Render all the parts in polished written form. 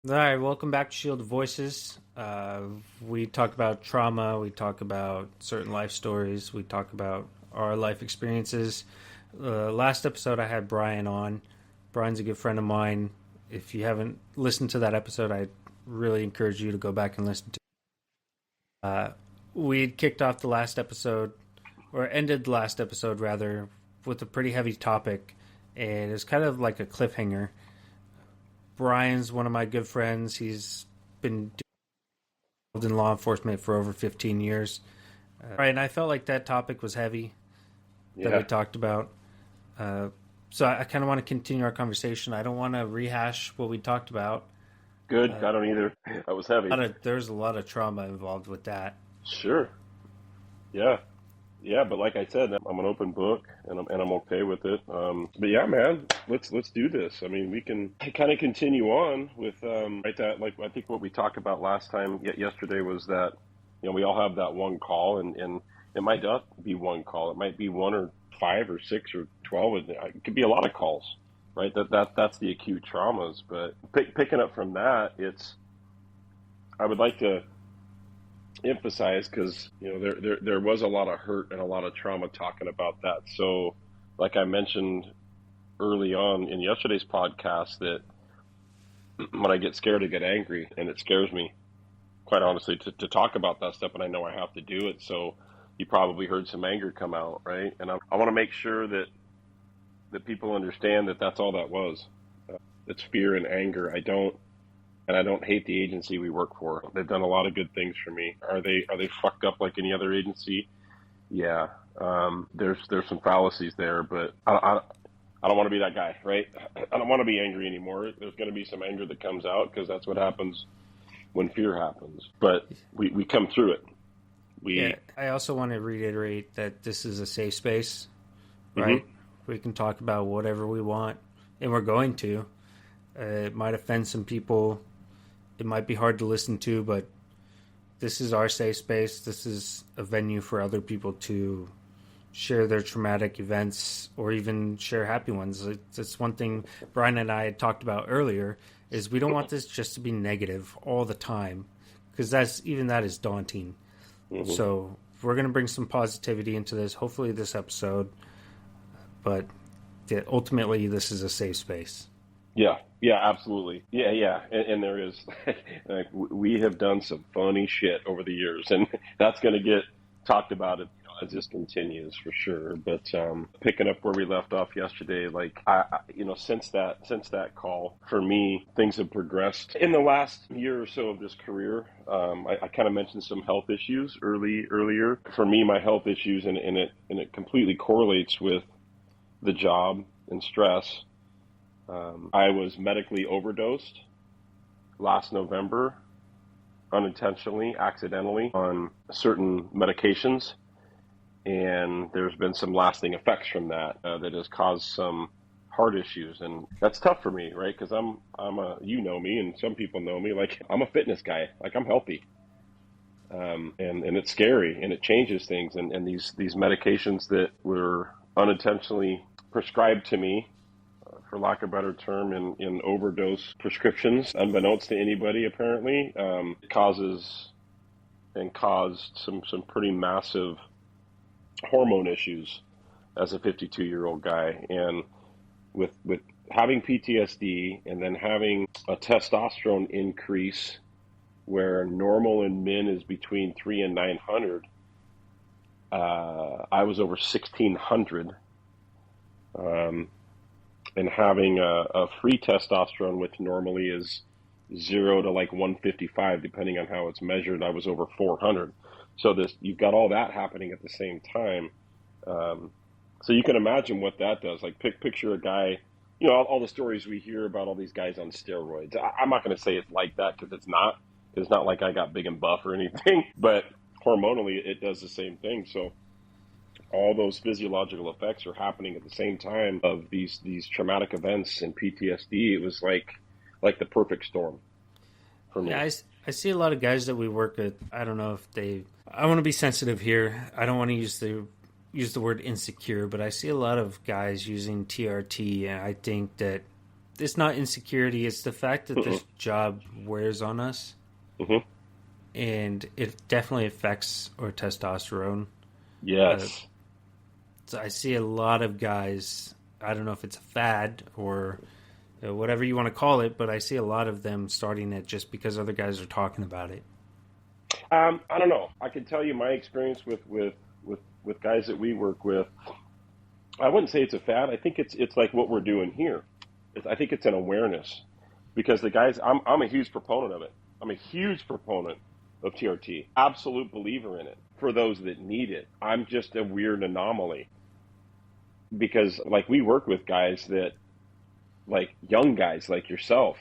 All right, welcome back to Shield of Voices. We talk about trauma, we talk about certain life stories, we talk about our life experiences. Last episode, I had Brian on. Brian's a good friend of mine. If you haven't listened to that episode, I really encourage you to go back and listen to it. We kicked off the last episode, or ended the last episode rather, with a pretty heavy topic, and it's kind of like a cliffhanger. Brian's one of my good friends. He's been involved in law enforcement for over 15 years. Brian, I felt like that topic was heavy that we Yeah, talked about. So I kind of want to continue our conversation. I don't want to rehash what we talked about. good. I don't either. That was heavy. There's a lot of trauma involved with that. Sure. Yeah. Yeah, but like I said, I'm an open book and I'm okay with it. But yeah, man, let's do this. I mean, we can kind of continue on with right that like I think what we talked about last time yesterday was that we all have that one call and it might not be one call. It might be one or five or six or 12. It could be a lot of calls, right? That's the acute traumas. But picking up from that, I would like to emphasize because there was a lot of hurt and a lot of trauma talking about that. So, like I mentioned early on in yesterday's podcast, that when I get scared, I get angry, and it scares me, quite honestly, to talk about that stuff. And I know I have to do it. So, you probably heard some anger come out, right? And I want to make sure that people understand that that's all that was. It's fear and anger. I don't hate the agency we work for. They've done a lot of good things for me. Are they fucked up like any other agency? Yeah. There's some fallacies there, but I don't want to be that guy, right? I don't want to be angry anymore. There's going to be some anger that comes out because that's what happens when fear happens. But we come through it. Yeah, We I also want to reiterate that this is a safe space, right? hmm We can talk about whatever we want, and we're going to. It might offend some people. It might be hard to listen to, but this is our safe space. This is a venue for other people to share their traumatic events or even share happy ones. It's one thing Brian and I had talked about earlier is we don't want this just to be negative all the time because that is daunting. hmm So we're going to bring some positivity into this, hopefully this episode, but ultimately this is a safe space. Yeah, yeah, absolutely. Yeah. And there is, like, we have done some funny shit over the years, and that's going to get talked about as this continues for sure. But picking up where we left off yesterday, like since that call, for me, things have progressed in the last year or so of this career. I kind of mentioned some health issues earlier. For me, my health issues, and it completely correlates with the job and stress. I was medically overdosed last November, unintentionally, accidentally, on certain medications, and there's been some lasting effects from that that has caused some heart issues, and that's tough for me, right? Because I'm a you know me, and some people know me, like I'm a fitness guy, like I'm healthy, and it's scary, and it changes things, and these medications that were unintentionally prescribed to me for lack of a better term, in overdose prescriptions, unbeknownst to anybody, apparently, causes and caused some pretty massive hormone issues as a 52-year-old guy. And with having PTSD and then having a testosterone increase where normal in men is between 3 and 900, I was over 1600. Um, and having a free testosterone, which normally is 0 to like 155, depending on how it's measured, I was over 400. So you've got all that happening at the same time. Um, so you can imagine what that does. Like picture a guy, all the stories we hear about all these guys on steroids. I'm not going to say it's like that because it's not. It's not like I got big and buff or anything, but hormonally it does the same thing. So all those physiological effects are happening at the same time of these traumatic events and PTSD. It was like the perfect storm for Yeah, me. I see a lot of guys that we work with. I don't know if I want to be sensitive here. I don't want to use the word insecure, but I see a lot of guys using TRT, and I think that it's not insecurity. It's the fact that Mm-mm. this job wears on us, Mm-hmm. and it definitely affects our testosterone. Uh, Yes. so I see a lot of guys. I don't know if it's a fad or whatever you want to call it, but I see a lot of them starting it just because other guys are talking about it. I don't know. I can tell you my experience with guys that we work with. I wouldn't say it's a fad. I think it's like what we're doing here. I think it's an awareness because the guys. I'm a huge proponent of it. I'm a huge proponent of TRT. Absolute believer in it for those that need it. I'm just a weird anomaly because like we work with guys that like young guys like yourself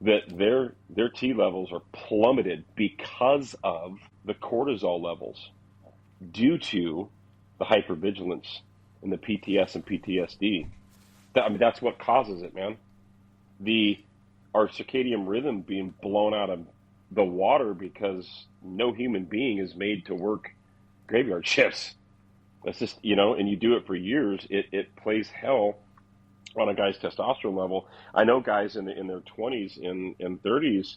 that their T levels are plummeted because of the cortisol levels due to the hypervigilance and the PTS and PTSD. I mean, that's what causes it, man. The Our circadian rhythm being blown out of the water because no human being is made to work graveyard shifts. That's just, and you do it for years. It plays hell on a guy's testosterone level. I know guys in their 20s and 30s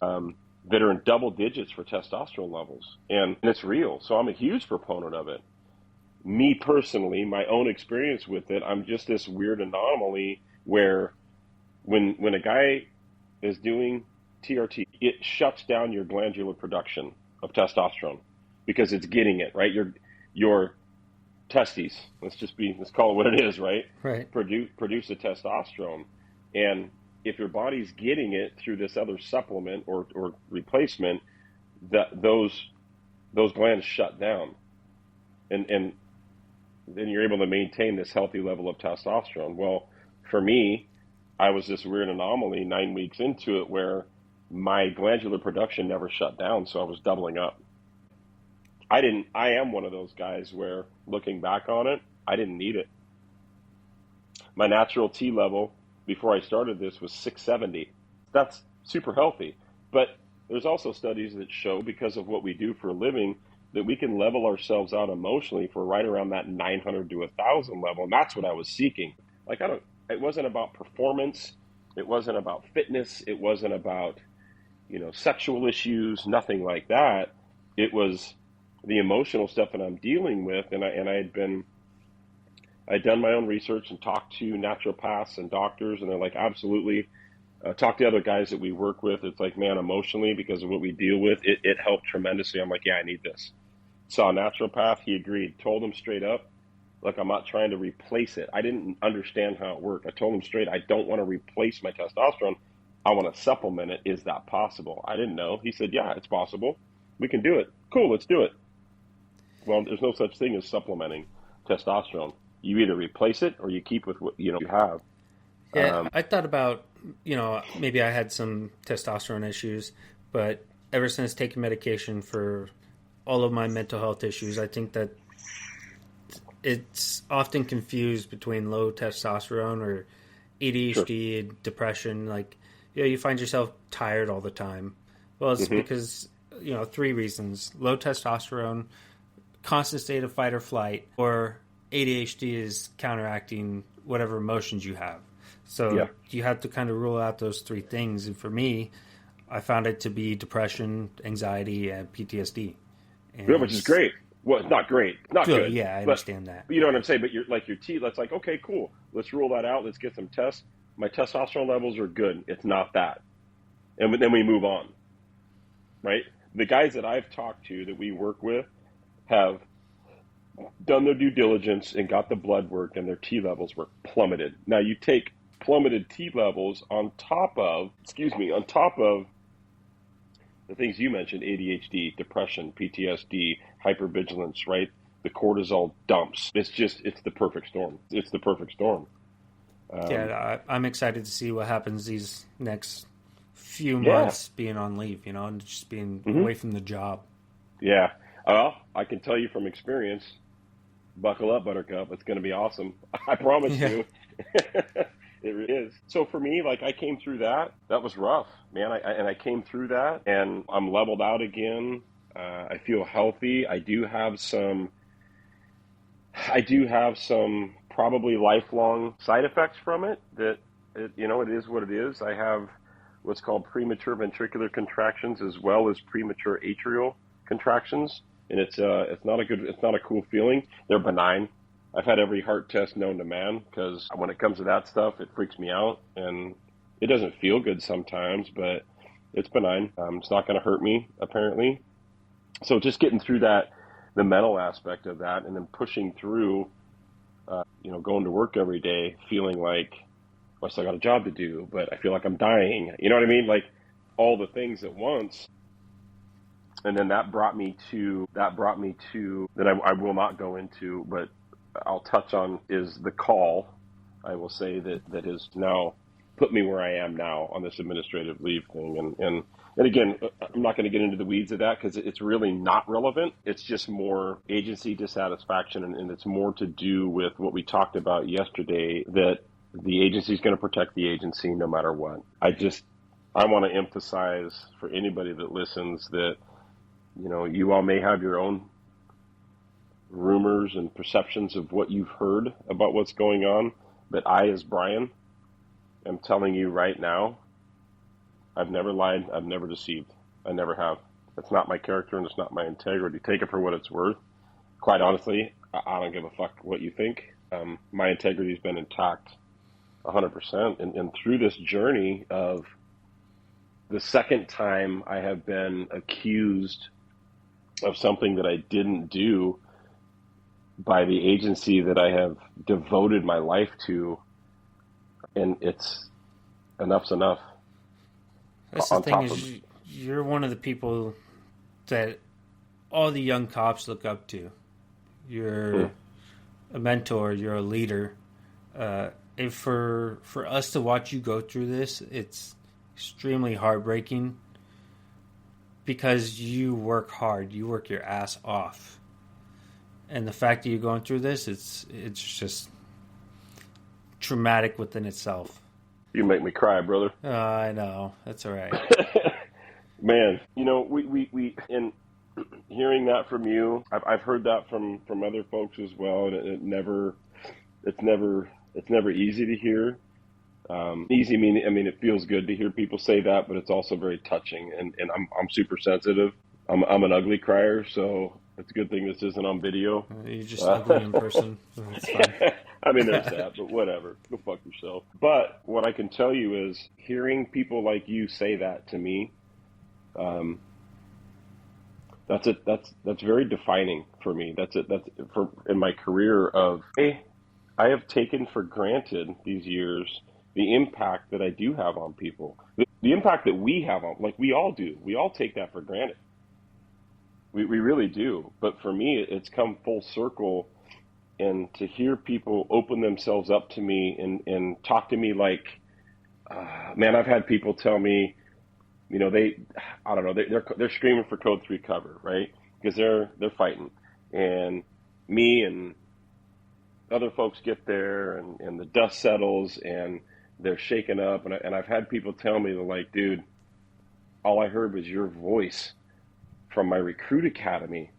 that are in double digits for testosterone levels, and it's real. So I'm a huge proponent of it. Me personally, my own experience with it, I'm just this weird anomaly where when a guy is doing TRT, it shuts down your glandular production of testosterone because it's getting it right. Your testes, let's call it what it is, right? Right. Produce the testosterone, and if your body's getting it through this other supplement or replacement, that those glands shut down, and then you're able to maintain this healthy level of testosterone. Well, for me, I was this weird anomaly 9 weeks into it where my glandular production never shut down, so I was doubling up. I am one of those guys where looking back on it, I didn't need it. My natural T level before I started this was 670. That's super healthy. But there's also studies that show because of what we do for a living that we can level ourselves out emotionally for right around that 900 to 1,000 level. And that's what I was seeking. Like, it wasn't about performance. It wasn't about fitness. It wasn't about, sexual issues, nothing like that. It was the emotional stuff that I'm dealing with. And I'd done my own research and talked to naturopaths and doctors, and they're like, absolutely. Talk to other guys that we work with. It's like, man, emotionally, because of what we deal with, it helped tremendously. I'm like, yeah, I need this. Saw a naturopath. He agreed. Told him straight up, look, I'm not trying to replace it. I didn't understand how it worked. I told him straight, I don't want to replace my testosterone. I want to supplement it. Is that possible? I didn't know. He said, yeah, it's possible. We can do it. Cool, let's do it. Well, there's no such thing as supplementing testosterone. You either replace it or you keep with what you have. Yeah, I thought about, maybe I had some testosterone issues, but ever since taking medication for all of my mental health issues, I think that it's often confused between low testosterone or ADHD Sure. and depression. Like, you find yourself tired all the time. Well, it's Hmm. because, three reasons: low testosterone, constant state of fight or flight, or ADHD is counteracting whatever emotions you have. So Yeah. you have to kind of rule out those three things. And for me, I found it to be depression, anxiety, and PTSD. Yeah, And which is great. Well, it's not great. It's not so, good. yeah, I But understand that. you know what I'm saying? But your T, that's like, okay, cool. Let's rule that out. Let's get some tests. My testosterone levels are good. It's not that. And then we move on, right? The guys that I've talked to that we work with have done their due diligence and got the blood work, and their T levels were plummeted. Now you take plummeted T levels on top of the things you mentioned: ADHD, depression, PTSD, hypervigilance, right? The cortisol dumps. It's the perfect storm. It's the perfect storm. Um, I'm excited to see what happens these next few yeah. months being on leave, and just being Hmm. away from the job. Yeah. Well, I can tell you from experience, buckle up, Buttercup. It's going to be awesome. I promise Yeah. you. It really is. So for me, like I came through that. That was rough, man. I came through that, and I'm leveled out again. I feel healthy. I do have some probably lifelong side effects from it that it is what it is. I have what's called premature ventricular contractions as well as premature atrial contractions, and it's not a cool feeling. They're benign. I've had every heart test known to man because when it comes to that stuff, it freaks me out, and it doesn't feel good sometimes, but it's benign. It's not going to hurt me apparently. So just getting through that, the mental aspect of that, and then pushing through, going to work every day, feeling like, well, I still got a job to do, but I feel like I'm dying. You know what I mean? Like all the things at once. And then that brought me to that I will not go into, but I'll touch on is the call. I will say that has now put me where I am now on this administrative leave thing. And again, I'm not going to get into the weeds of that because it's really not relevant. It's just more agency dissatisfaction, and it's more to do with what we talked about yesterday, that the agency is going to protect the agency no matter what. I want to emphasize for anybody that listens that, you all may have your own rumors and perceptions of what you've heard about what's going on, but I, as Brian, am telling you right now, I've never lied, I've never deceived. I never have. It's not my character and it's not my integrity. Take it for what it's worth. Quite honestly, I don't give a fuck what you think. My integrity's been intact 100%. And through this journey of the second time I have been accused of something that I didn't do by the agency that I have devoted my life to, and enough's enough. That's the thing is, you're one of the people that all the young cops look up to. You're a mentor. You're a leader. And for us to watch you go through this, it's extremely heartbreaking because you work hard. You work your ass off. And the fact that you're going through this, it's just traumatic within itself. You make me cry, brother. I know. That's all right. Man, we in hearing that from you, I've heard that from other folks as well, and it's never easy to hear. Easy meaning, it feels good to hear people say that, but it's also very touching, and I'm super sensitive. I'm an ugly crier, so it's a good thing this isn't on video. You're just ugly in person. So it's fine. I mean, there's that, but whatever. Go fuck yourself. But what I can tell you is hearing people like you say that to me, that's very defining for me. That's for in my career of, hey, I have taken for granted these years the impact that I do have on people. The impact that we have on, like we all do. We all take that for granted. We really do. But for me, it's come full circle. And to hear people open themselves up to me and talk to me like, man, I've had people tell me, I don't know, they're screaming for Code 3 cover, right? Because they're fighting. And me and other folks get there and the dust settles and they're shaken up. And I've had people tell me, they're like, dude, all I heard was your voice from my recruit academy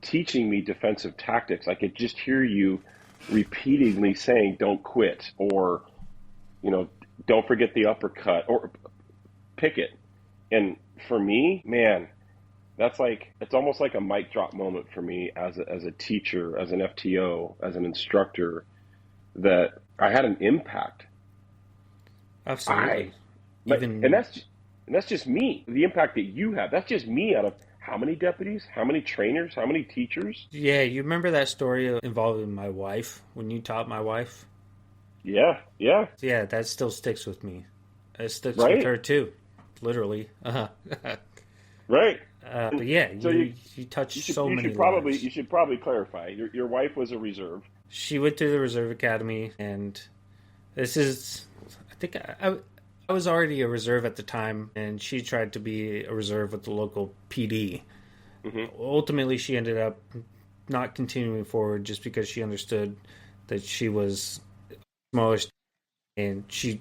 teaching me defensive tactics. I could just hear you repeatedly saying, don't quit, or, don't forget the uppercut, or pick it. And for me, man, that's it's almost like a mic drop moment for me as a teacher, as an FTO, as an instructor, that I had an impact. Absolutely. And that's just me. The impact that you have, that's just me out of how many deputies, how many trainers, how many teachers? Yeah, you remember that story involving my wife, when you taught my wife? Yeah. Yeah, that still sticks with me. It sticks with her too, literally. Right. But yeah, so you touched so many lives. You should probably clarify. Your wife was a reserve. She went to the Reserve Academy, and this is, I think I was already a reserve at the time, and she tried to be a reserve with the local PD. Mm-hmm. Ultimately, she ended up not continuing forward just because she understood that she was smaller and she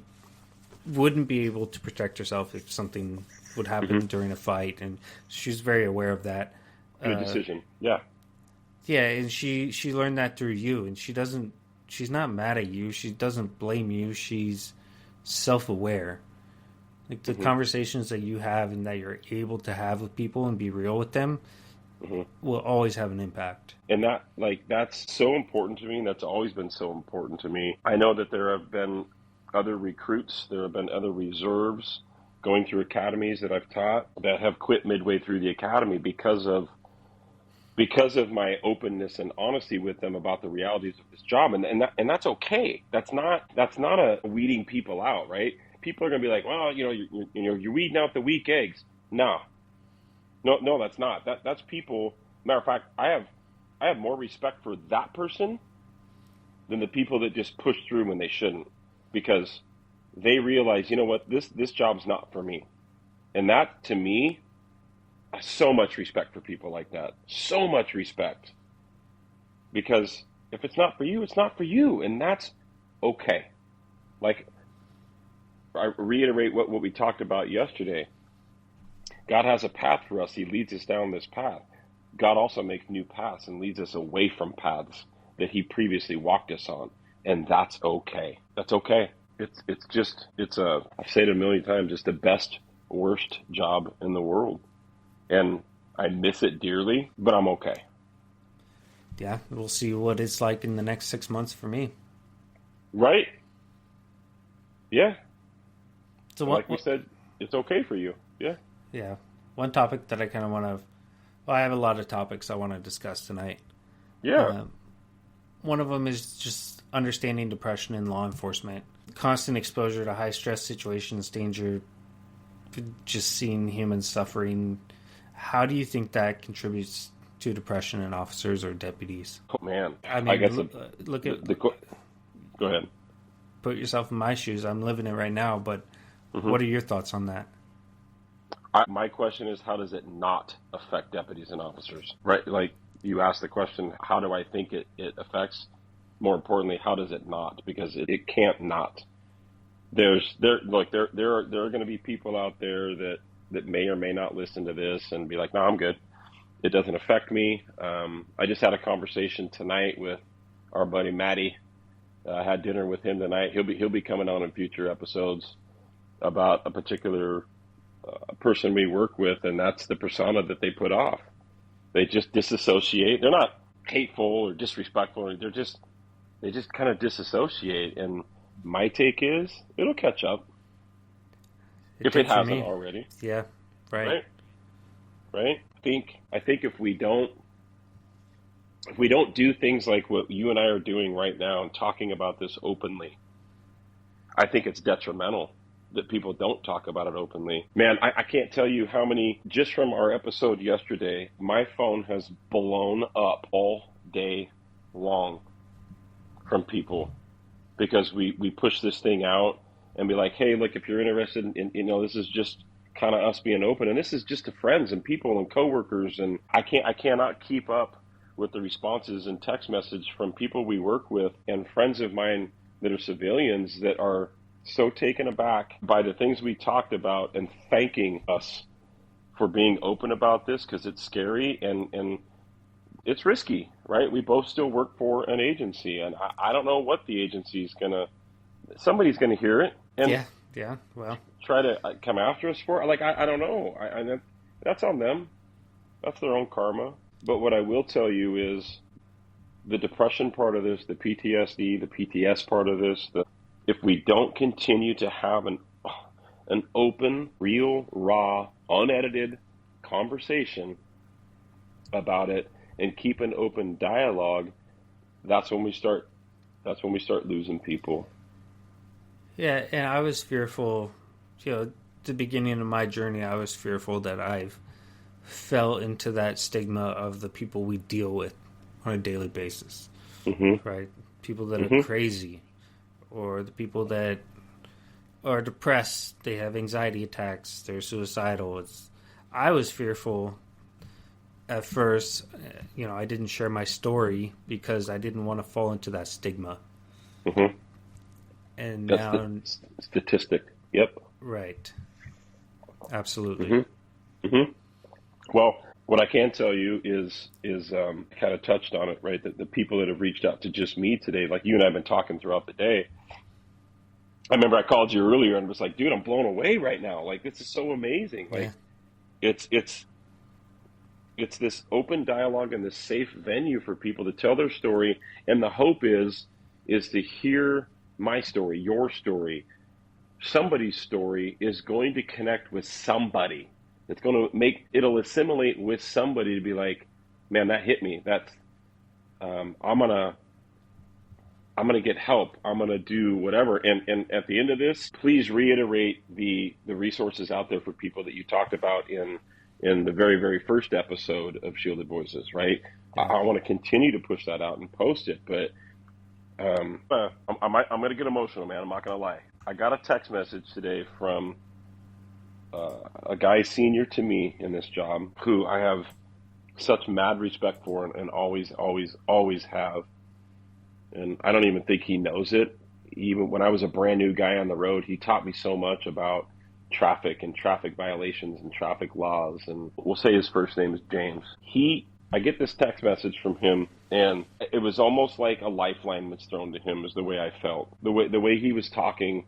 wouldn't be able to protect herself if something would happen during a fight, and she's very aware of that. Good decision. Yeah. Yeah, and she learned that through you, and she's not mad at you. She doesn't blame you. She's self-aware. Like the Mm-hmm. conversations that you have and that you're able to have with people and be real with them Mm-hmm. will always have an impact. And that's so important to me. And that's always been so important to me. I know that there have been other recruits, there have been other reserves going through academies that I've taught that have quit midway through the academy because of my openness and honesty with them about the realities of this job, and that's okay. That's not a weeding people out, right? People are going to be like, well, you're weeding out the weak eggs. No, that's not. That's people. Matter of fact, I have more respect for that person than the people that just push through when they shouldn't, because they realize, you know what, this job's not for me, and that to me, so much respect for people like that. So much respect. Because if it's not for you, it's not for you. And that's okay. Like, I reiterate what we talked about yesterday. God has a path for us. He leads us down this path. God also makes new paths and leads us away from paths that he previously walked us on. And that's okay. That's okay. I've said it a million times, it's the best, worst job in the world. And I miss it dearly, but I'm okay. Yeah, we'll see what it's like in the next 6 months for me. Right? Yeah. So like we said, it's okay for you. Yeah. Yeah. One topic that I kind of want to, well, I have a lot of topics I want to discuss tonight. Yeah. One of them is just understanding depression in law enforcement. Constant exposure to high stress situations, danger, just seeing humans suffering. How do you think that contributes to depression in officers or deputies? Oh, man. I mean, I guess look at... go ahead. Put yourself in my shoes. I'm living it right now, but what are your thoughts on that? My question is, how does it not affect deputies and officers? Right? Like, you asked the question, how do I think it affects? More importantly, how does it not? Because it can't not. There are going to be people out there that may or may not listen to this and be like, no, I'm good. It doesn't affect me. I just had a conversation tonight with our buddy Matty. I had dinner with him tonight. He'll be coming on in future episodes about a particular person we work with, and that's the persona that they put off. They just disassociate. They're not hateful or disrespectful. They just kind of disassociate. And my take is it'll catch up. If it hasn't already. Yeah, right. I think if we don't do things like what you and I are doing right now and talking about this openly, I think it's detrimental that people don't talk about it openly. Man, I can't tell you how many, just from our episode yesterday, my phone has blown up all day long from people because we push this thing out and be like, hey, look, if you're interested in this is just kind of us being open, and this is just to friends and people and coworkers, and I cannot keep up with the responses and text message from people we work with and friends of mine that are civilians that are so taken aback by the things we talked about and thanking us for being open about this, because it's scary and it's risky, right? We both still work for an agency, and I don't know what the agency's somebody's gonna hear it and well, try to come after us for it. Like, I don't know. That's on them. That's their own karma. But what I will tell you is the depression part of this, the PTSD, the PTS part of this, if we don't continue to have an open, real, raw, unedited conversation about it and keep an open dialogue, that's when we start losing people. Yeah, and I was fearful, at the beginning of my journey, I was fearful that I've fell into that stigma of the people we deal with on a daily basis, right? People that are crazy, or the people that are depressed, they have anxiety attacks, they're suicidal. I was fearful at first. I didn't share my story because I didn't want to fall into that stigma. And that's now, the statistic. Yep. Right. Absolutely. Well, what I can tell you is kind of touched on it, right? That the people that have reached out to just me today, like you and I have been talking throughout the day, I remember I called you earlier and was like, dude, I'm blown away right now. Like, this is so amazing. Yeah. Like, it's it's this open dialogue and this safe venue for people to tell their story. And the hope is to hear my story, your story, somebody's story is going to connect with somebody. It's going to it'll assimilate with somebody to be like, man, that hit me. That's, I'm gonna get help. I'm gonna do whatever. And at the end of this, please reiterate the resources out there for people that you talked about in the very, very first episode of Shielded Voices, right? Yeah. I want to continue to push that out and post it, but I'm gonna get emotional, man. I'm not gonna lie. I got a text message today from a guy senior to me in this job who I have such mad respect for and always, always, always have. And I don't even think he knows it. Even when I was a brand new guy on the road, he taught me so much about traffic and traffic violations and traffic laws. And we'll say his first name is James. I get this text message from him, and it was almost like a lifeline was thrown to him, is the way I felt. The way he was talking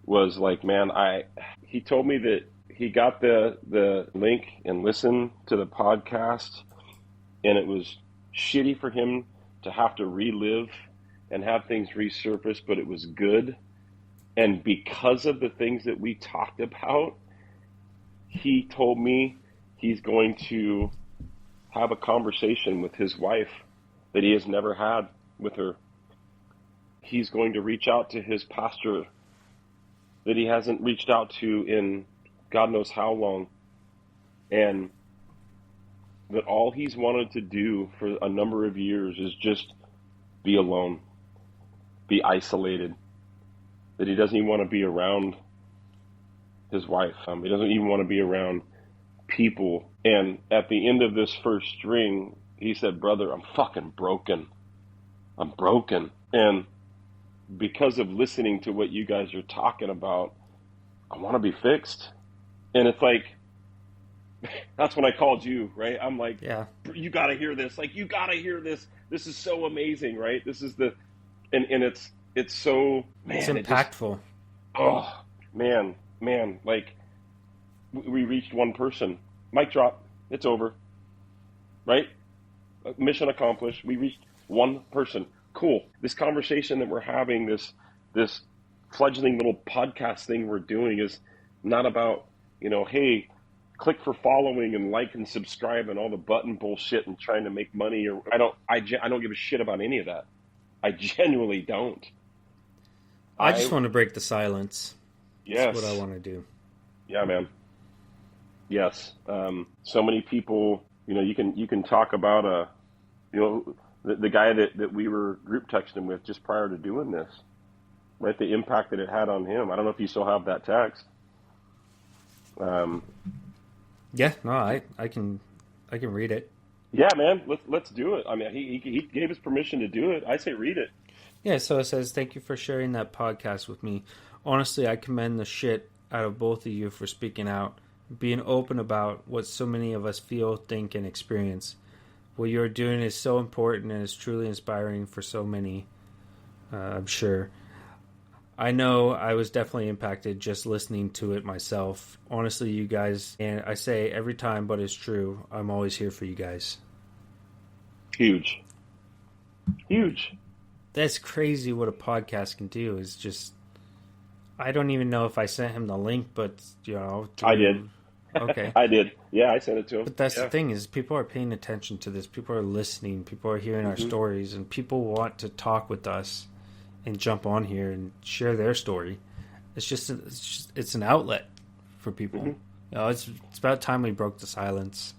was like, man, he told me that he got the link and listened to the podcast, and it was shitty for him to have to relive and have things resurface, but it was good. And because of the things that we talked about, he told me he's going to have a conversation with his wife that he has never had with her. He's going to reach out to his pastor that he hasn't reached out to in God knows how long. And that all he's wanted to do for a number of years is just be alone, be isolated, that he doesn't even want to be around his wife. He doesn't even want to be around people. And at the end of this first string, he said, brother, I'm fucking broken. I'm broken. And because of listening to what you guys are talking about, I want to be fixed. And it's like, that's when I called you, right? I'm like, Yeah. You got to hear this. Like, you got to hear this. This is so amazing, right? This is and it's so, man. It's impactful. Man, like, we reached one person. Mic drop. It's over. Right? Mission accomplished. We reached one person. Cool. This conversation that we're having, this fledgling little podcast thing we're doing is not about, hey, click for following and like and subscribe and all the button bullshit and trying to make money. Or I don't give a shit about any of that. I genuinely don't. I just want to break the silence. Yes. That's what I want to do. Yeah, man. Yes. So many people, you can talk about the guy that we were group texting with just prior to doing this, right? The impact that it had on him. I don't know if you still have that text. Yeah, no, I can read it. Yeah, man, let's do it. I mean, he gave us permission to do it. I say read it. Yeah, so it says, thank you for sharing that podcast with me. Honestly, I commend the shit out of both of you for speaking out, being open about what so many of us feel, think, and experience. What you're doing is so important and is truly inspiring for so many, I'm sure. I know I was definitely impacted just listening to it myself. Honestly, you guys, and I say every time, but it's true, I'm always here for you guys. Huge. That's crazy what a podcast can do. Is just, I don't even know if I sent him the link, but, I did. Okay. I did. Yeah, I sent it to him. But that's the thing is people are paying attention to this. People are listening. People are hearing our stories, and people want to talk with us and jump on here and share their story. It's an outlet for people. It's about time we broke the silence.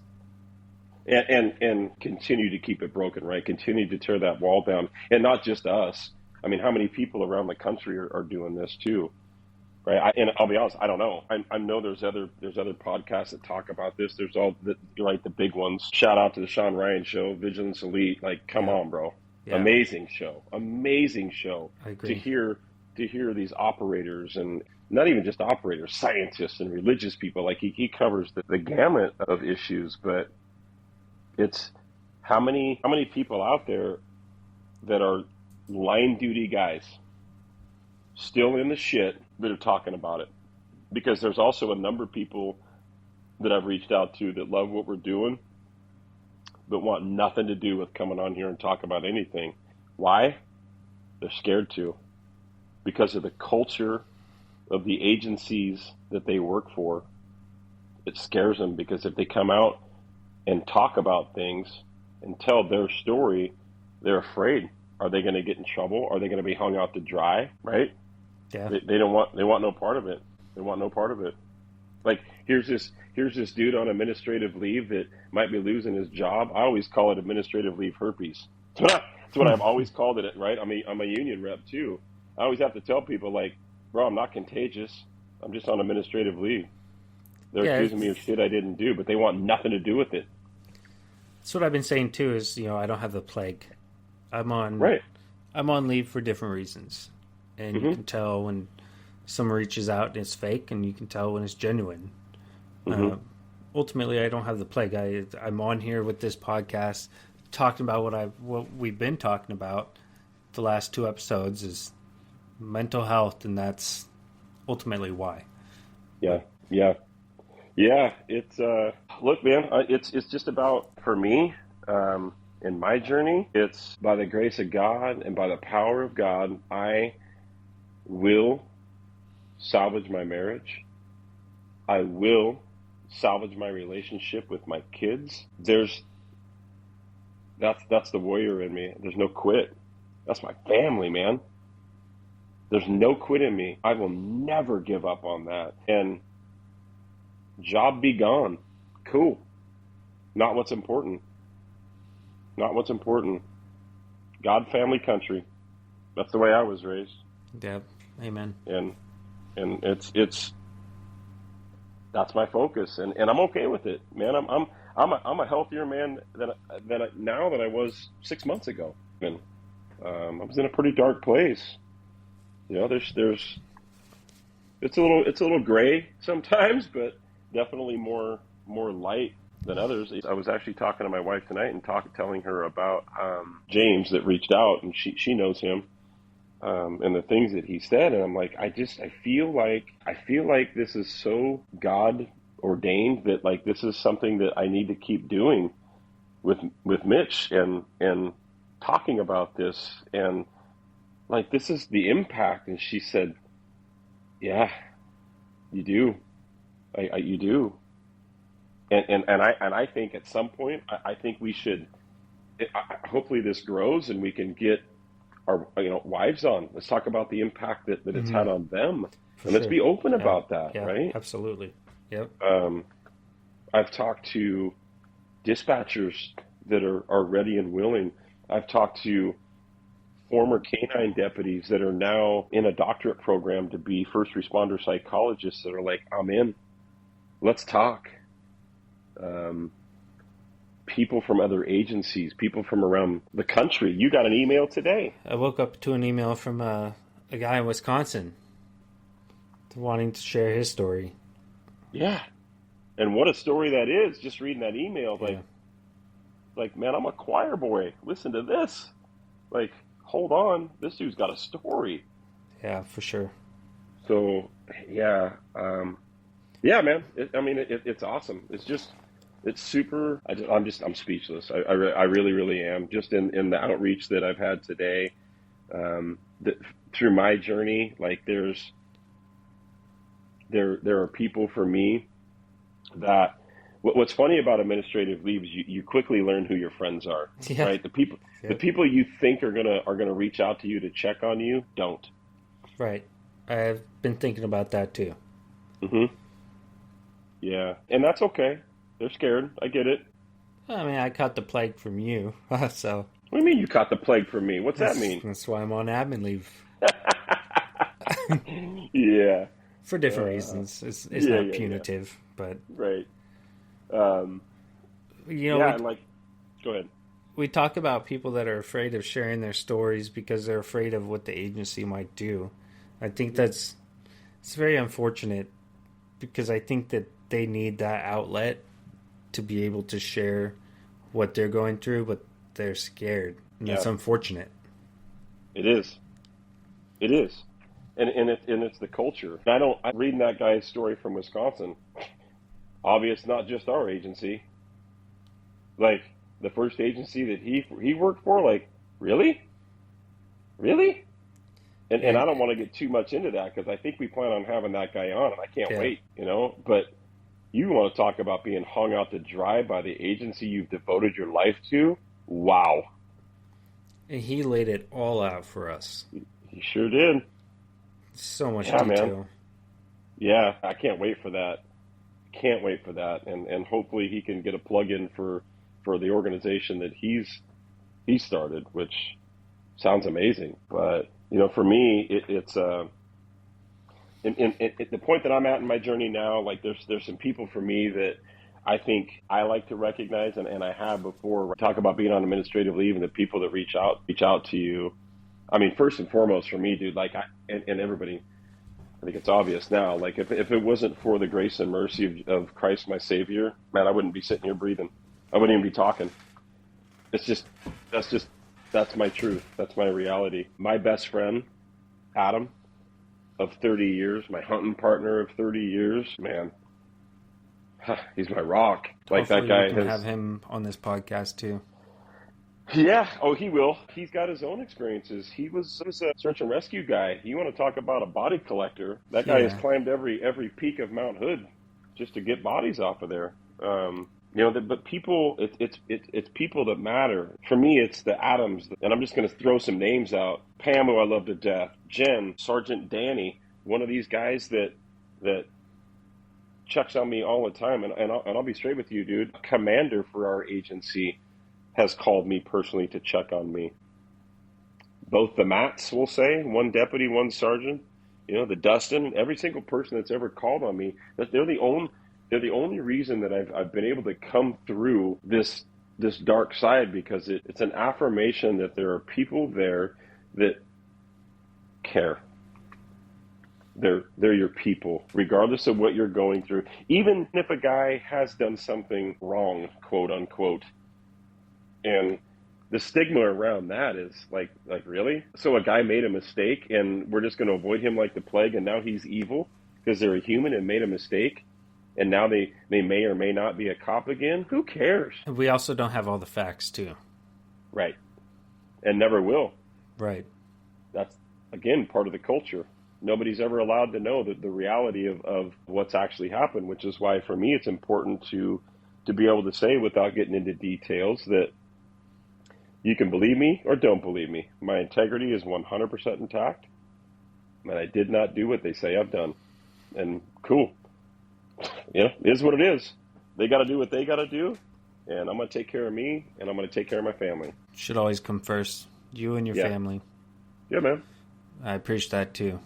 And continue to keep it broken, right? Continue to tear that wall down. And not just us. I mean, how many people around the country are doing this too? Right? And I'll be honest, I don't know. I know there's other podcasts that talk about this. There's the big ones. Shout out to the Sean Ryan Show, Vigilance Elite. Like, come on, bro. Yeah. Amazing show. I agree. To hear these operators, and not even just operators, scientists and religious people. Like, he covers the gamut of issues, but it's how many people out there that are line duty guys, still in the shit that are talking about it. Because there's also a number of people that I've reached out to that love what we're doing, but want nothing to do with coming on here and talk about anything. Why? They're scared to. Because of the culture of the agencies that they work for. It scares them, because if they come out and talk about things and tell their story, they're afraid. Are they going to get in trouble? Are they going to be hung out to dry? Right? Yeah. They want no part of it. They want no part of it. Like, here's this dude on administrative leave that might be losing his job. I always call it administrative leave herpes. That's what I've always called it, right? I'm a union rep too. I always have to tell people, like, bro, I'm not contagious. I'm just on administrative leave. They're accusing me of shit I didn't do, but they want nothing to do with it. That's what I've been saying too, is, I don't have the plague. I'm on leave for different reasons. And you can tell when someone reaches out and it's fake, and you can tell when it's genuine. Ultimately, I don't have the plague. I'm on here with this podcast talking about what we've been talking about the last 2 episodes is mental health, and that's ultimately why. Yeah. It's look, man. It's just about, for me, in my journey. It's by the grace of God and by the power of God, I will salvage my marriage. I will salvage my relationship with my kids. That's the warrior in me. There's no quit. That's my family, man. There's no quit in me. I will never give up on that. And job be gone. Cool. Not what's important. Not what's important. God, family, country. That's the way I was raised. Yeah. Amen. And it's that's my focus, and I'm okay with it, man. I'm a healthier man than now than I was 6 months ago. And I was in a pretty dark place. There's it's a little gray sometimes, but definitely more light than others. I was actually talking to my wife tonight and telling her about James that reached out, and she knows him. And the things that he said, and I'm like, I feel like this is so God ordained that, like, this is something that I need to keep doing with Mitch and talking about this, and like, this is the impact. And she said, yeah, you do. You do. And I think at some point, I think we should, hopefully this grows and we can get our wives on. Let's talk about the impact that it's had on them. And let's be open about that, right? Absolutely. Yep. I've talked to dispatchers that are ready and willing. I've talked to former canine deputies that are now in a doctorate program to be first responder psychologists that are like, I'm in. Let's talk. People from other agencies, people from around the country. You got an email today. I woke up to an email from a guy in Wisconsin wanting to share his story. Yeah. And what a story that is, just reading that email. Like, man, I'm a choir boy. Listen to this. Like, hold on. This dude's got a story. Yeah, for sure. So, yeah. Yeah, man. It's awesome. It's super. I'm speechless. I really, really am. Just in the outreach that I've had today, through my journey, like there are people for me that. What's funny about administrative leave is you quickly learn who your friends are. Yeah. Right? The people you think are gonna reach out to you to check on you don't. Right. I've been thinking about that too. Mm-hmm. Yeah, and that's okay. They're scared. I get it. I mean, I caught the plague from you, so. What do you mean you caught the plague from me? What's that mean? That's why I'm on admin leave. Yeah. For different reasons. It's not punitive, but. Right. Go ahead. We talk about people that are afraid of sharing their stories because they're afraid of what the agency might do. I think it's very unfortunate because I think that they need that outlet to be able to share what they're going through, but they're scared. And that's unfortunate. It is. It is. and it's the culture. I'm reading that guy's story from Wisconsin. Obvious, not just our agency. Like the first agency that he worked for. Like, really? And I don't want to get too much into that because I think we plan on having that guy on, and I can't wait. But you want to talk about being hung out to dry by the agency you've devoted your life to? Wow. And he laid it all out for us. He sure did. So much detail. Man. Yeah, I can't wait for that. And hopefully he can get a plug-in for the organization that he started, which sounds amazing. But, for me, it's the point that I'm at in my journey now, like there's some people for me that I think I like to recognize, and I have before. Talk about being on administrative leave and the people that reach out to you. I mean, first and foremost for me, dude, like and everybody, I think it's obvious now, like if it wasn't for the grace and mercy of Christ my Savior, man, I wouldn't be sitting here breathing. I wouldn't even be talking. That's my truth. That's my reality. My best friend, Adam, of 30 years, my hunting partner of 30 years, man, he's my rock. Like hopefully that guy we can have him on this podcast too. Yeah. Oh, he will. He's got his own experiences. He was a search and rescue guy. You want to talk about a body collector? That guy has climbed every peak of Mount Hood just to get bodies off of there. But people, it's people that matter. For me, it's the Adams, and I'm just going to throw some names out. Pam, who I love to death. Jen, Sergeant Danny, one of these guys that checks on me all the time. And I'll be straight with you, dude. A commander for our agency has called me personally to check on me. Both the Matts, we'll say, one deputy, one sergeant, the Dustin, every single person that's ever called on me, that they're the only reason that I've been able to come through this dark side, because it's an affirmation that there are people there that care. They're your people, regardless of what you're going through. Even if a guy has done something wrong, quote unquote, and the stigma around that is like really? So a guy made a mistake and we're just going to avoid him like the plague, and now he's evil because they're a human and made a mistake, and now they may or may not be a cop again? Who cares? We also don't have all the facts too. Right. And never will. Right. That's, again, part of the culture. Nobody's ever allowed to know the reality of what's actually happened, which is why for me it's important to be able to say, without getting into details, that you can believe me or don't believe me. My integrity is 100% intact, and I did not do what they say I've done. And cool. It is what it is. They got to do what they got to do, and I'm going to take care of me, and I'm going to take care of my family. Should always come first. You and your family. Yeah, man. I preach that too.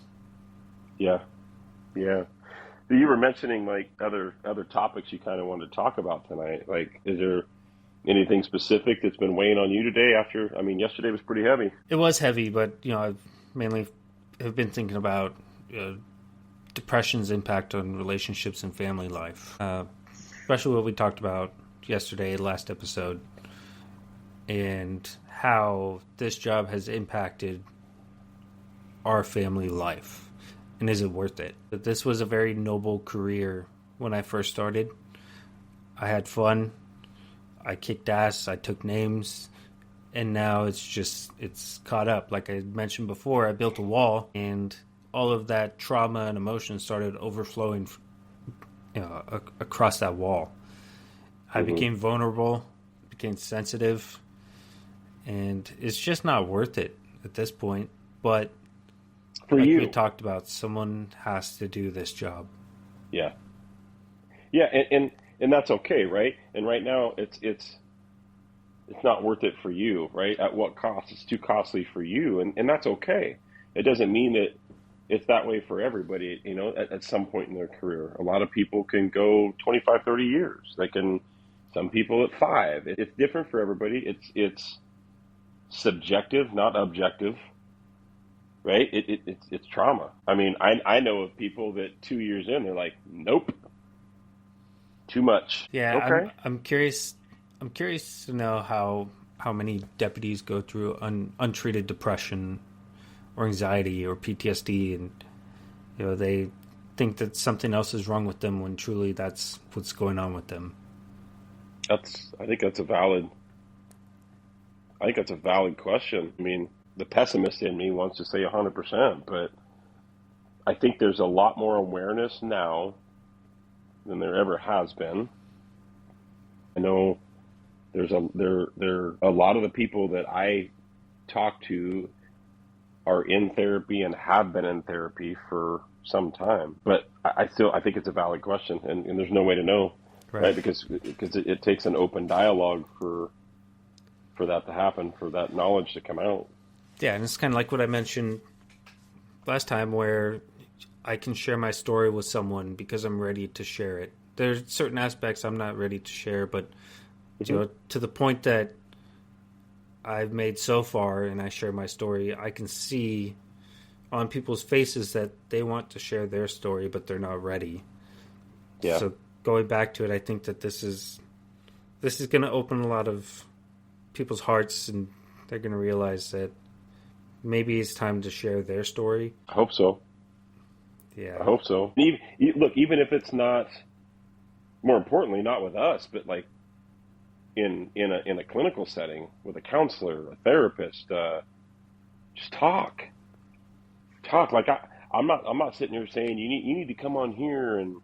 Yeah. You were mentioning like other topics you kind of wanted to talk about tonight. Like, is there anything specific that's been weighing on you today yesterday was pretty heavy. It was heavy, but, I've mainly been thinking about depression's impact on relationships and family life. Especially what we talked about yesterday, last episode, and how this job has impacted our family life. And is it worth it? This was a very noble career when I first started. I had fun. I kicked ass, I took names, and now it's caught up. Like I mentioned before, I built a wall, and all of that trauma and emotion started overflowing across that wall. I became vulnerable, became sensitive, and it's just not worth it at this point. But for like you, we talked about, someone has to do this job. Yeah, and that's okay, right? And right now, it's not worth it for you, right? At what cost? It's too costly for you, and that's okay. It doesn't mean that it's that way for everybody, at some point in their career. A lot of people can go 25, 30 years. Some people at 5. It's different for everybody. It's subjective, not objective, right? It's trauma. I mean, I know of people that 2 years in, they're like, nope. Too much. Yeah, okay. I'm curious to know how many deputies go through untreated depression or anxiety or PTSD, and they think that something else is wrong with them when truly that's what's going on with them. I think that's a valid question. I mean, the pessimist in me wants to say 100%, but I think there's a lot more awareness now than there ever has been. I know there a lot of the people that I talk to are in therapy and have been in therapy for some time, but I think it's a valid question, and there's no way to know, right? Because it takes an open dialogue for that to happen, for that knowledge to come out. Yeah, and it's kind of like what I mentioned last time, where I can share my story with someone because I'm ready to share it. There's certain aspects I'm not ready to share, but to the point that I've made so far, and I share my story, I can see on people's faces that they want to share their story, but they're not ready. Yeah. So going back to it, I think that this is going to open a lot of people's hearts, and they're going to realize that maybe it's time to share their story. I hope so. Yeah. I hope so. Even if it's not, more importantly, not with us, but like in a clinical setting with a counselor, a therapist, just talk. Like I'm not sitting here saying you need to come on here and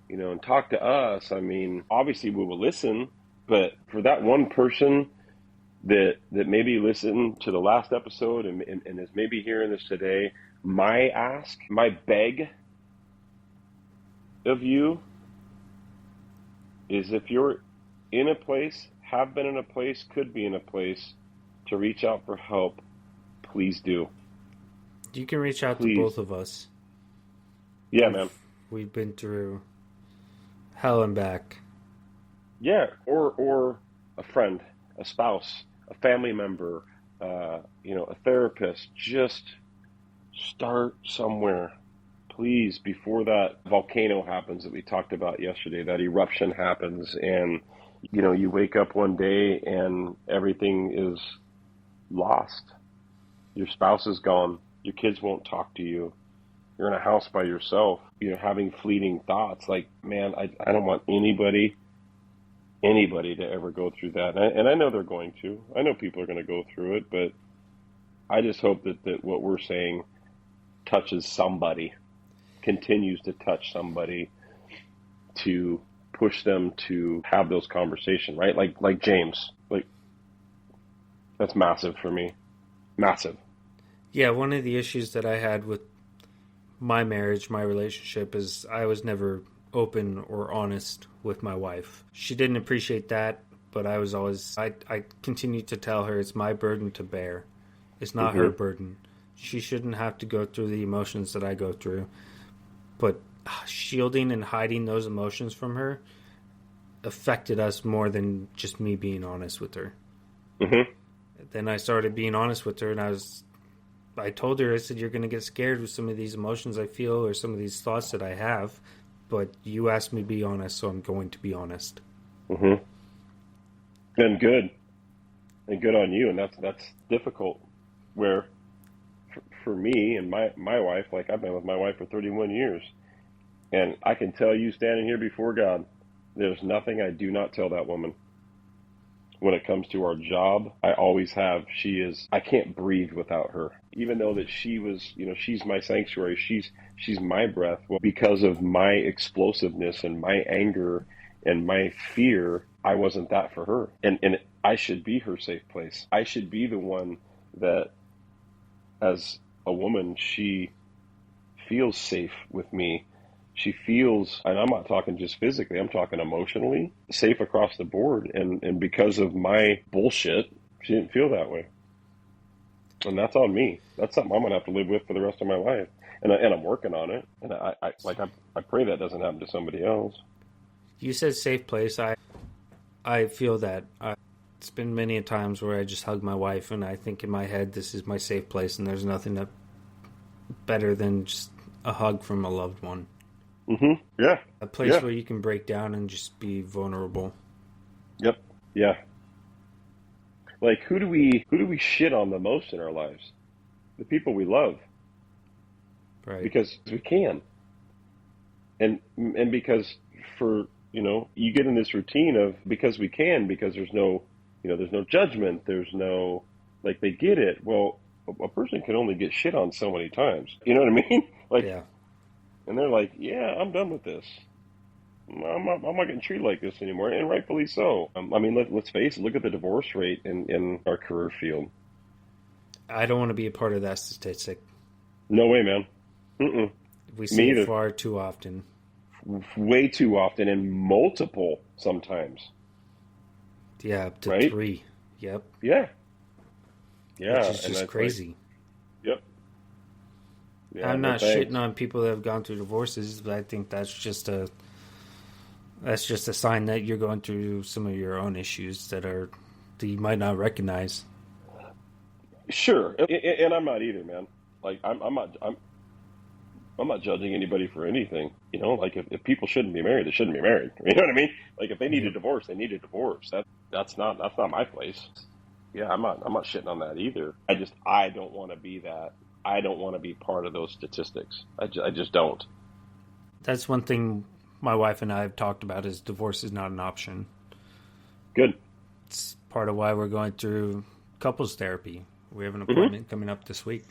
and talk to us. I mean, obviously we will listen, but for that one person that maybe listened to the last episode and is maybe hearing this today, my beg of you is, if you're in a place, have been in a place, could be in a place to reach out for help, please do. You can reach out to both of us. Yeah, man. We've been through hell and back. Yeah, or a friend, a spouse, a family member, a therapist. Just start somewhere, please, before that volcano happens that we talked about yesterday, that eruption happens, and you wake up one day and everything is lost. Your spouse is gone. Your kids won't talk to you. You're in a house by yourself. You're having fleeting thoughts like, man, I don't want anybody to ever go through that. And I know they're going to. I know people are going to go through it, but I just hope that what we're saying touches somebody, continues to touch somebody, to push them to have those conversations, right? Like James, like, that's massive for me. Massive. Yeah, one of the issues that I had with my marriage, my relationship, is I was never open or honest with my wife. She didn't appreciate that, but I was always, I continued to tell her it's my burden to bear. It's not her burden. She shouldn't have to go through the emotions that I go through. But shielding and hiding those emotions from her affected us more than just me being honest with her. Then I started being honest with her, and I told her, I said, you're going to get scared with some of these emotions I feel or some of these thoughts that I have, but you asked me to be honest, so I'm going to be honest. And good on you. And that's difficult, where for me and my wife, like, I've been with my wife for 31 years, and I can tell you, standing here before God, there's nothing I do not tell that woman. When it comes to our job, I always have. I can't breathe without her. Even though that she was, she's my sanctuary, she's my breath. Well, because of my explosiveness and my anger and my fear, I wasn't that for her. And I should be her safe place. I should be the one that, as a woman, she feels safe with me. She feels, and I'm not talking just physically, I'm talking emotionally, safe across the board. And because of my bullshit, she didn't feel that way. And that's on me. That's something I'm going to have to live with for the rest of my life. And I'm working on it. And I pray that doesn't happen to somebody else. You said safe place. I feel that. It's been many a times where I just hug my wife, and I think in my head, this is my safe place, and there's nothing better than just a hug from a loved one. Yeah. A place where you can break down and just be vulnerable. Yep. Yeah. Like, who do we shit on the most in our lives? the people we love, Right. because we can, and because for you get in this routine of because we can, because there's no there's no judgment, there's no, like, they get it. Well, a person can only get shit on so many times. You know what I mean? Like, Yeah. and they're like, yeah, I'm done with this. I'm not getting treated like this anymore, and rightfully so. I mean, let's face it. Look at the divorce rate in our career field. I don't want to be a part of that statistic. No way, man. Mm-mm. We see Me it either. far too often. Way too often, and multiple sometimes. Yeah, up to Right? 3. Yep. Yeah. Yeah. Which is And just that's crazy. like, yep. Yeah. I'm No not thanks. shitting on people that have gone through divorces, but I think that's just a sign that you're going through some of your own issues that you might not recognize. Sure. And I'm not either, man. Like, I'm not judging anybody for anything. Like, if people shouldn't be married, they shouldn't be married. You know what I mean? Like, if they need a Yep. divorce, they need a divorce. That's not my place. Yeah, I'm not shitting on that either. I don't want to be that. I don't want to be part of those statistics. I just don't. That's one thing my wife and I have talked about is divorce is not an option. Good. It's part of why we're going through couples therapy. We have an appointment coming up this week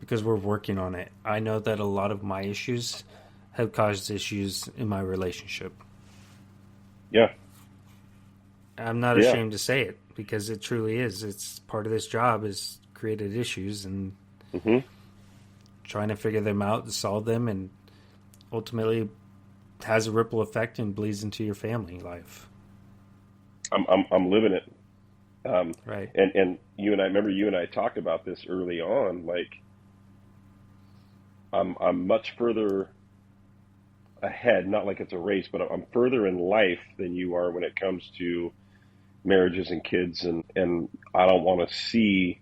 because we're working on it. I know that a lot of my issues have caused issues in my relationship. Yeah. I'm not Yeah. ashamed to say it because it truly is. It's part of this job is created issues and hmm trying to figure them out and solve them, and ultimately has a ripple effect and bleeds into your family life. I'm living it. Right. And you and I talked about this early on. Like, I'm much further ahead. Not like it's a race, but I'm further in life than you are when it comes to marriages and kids. And I don't want to see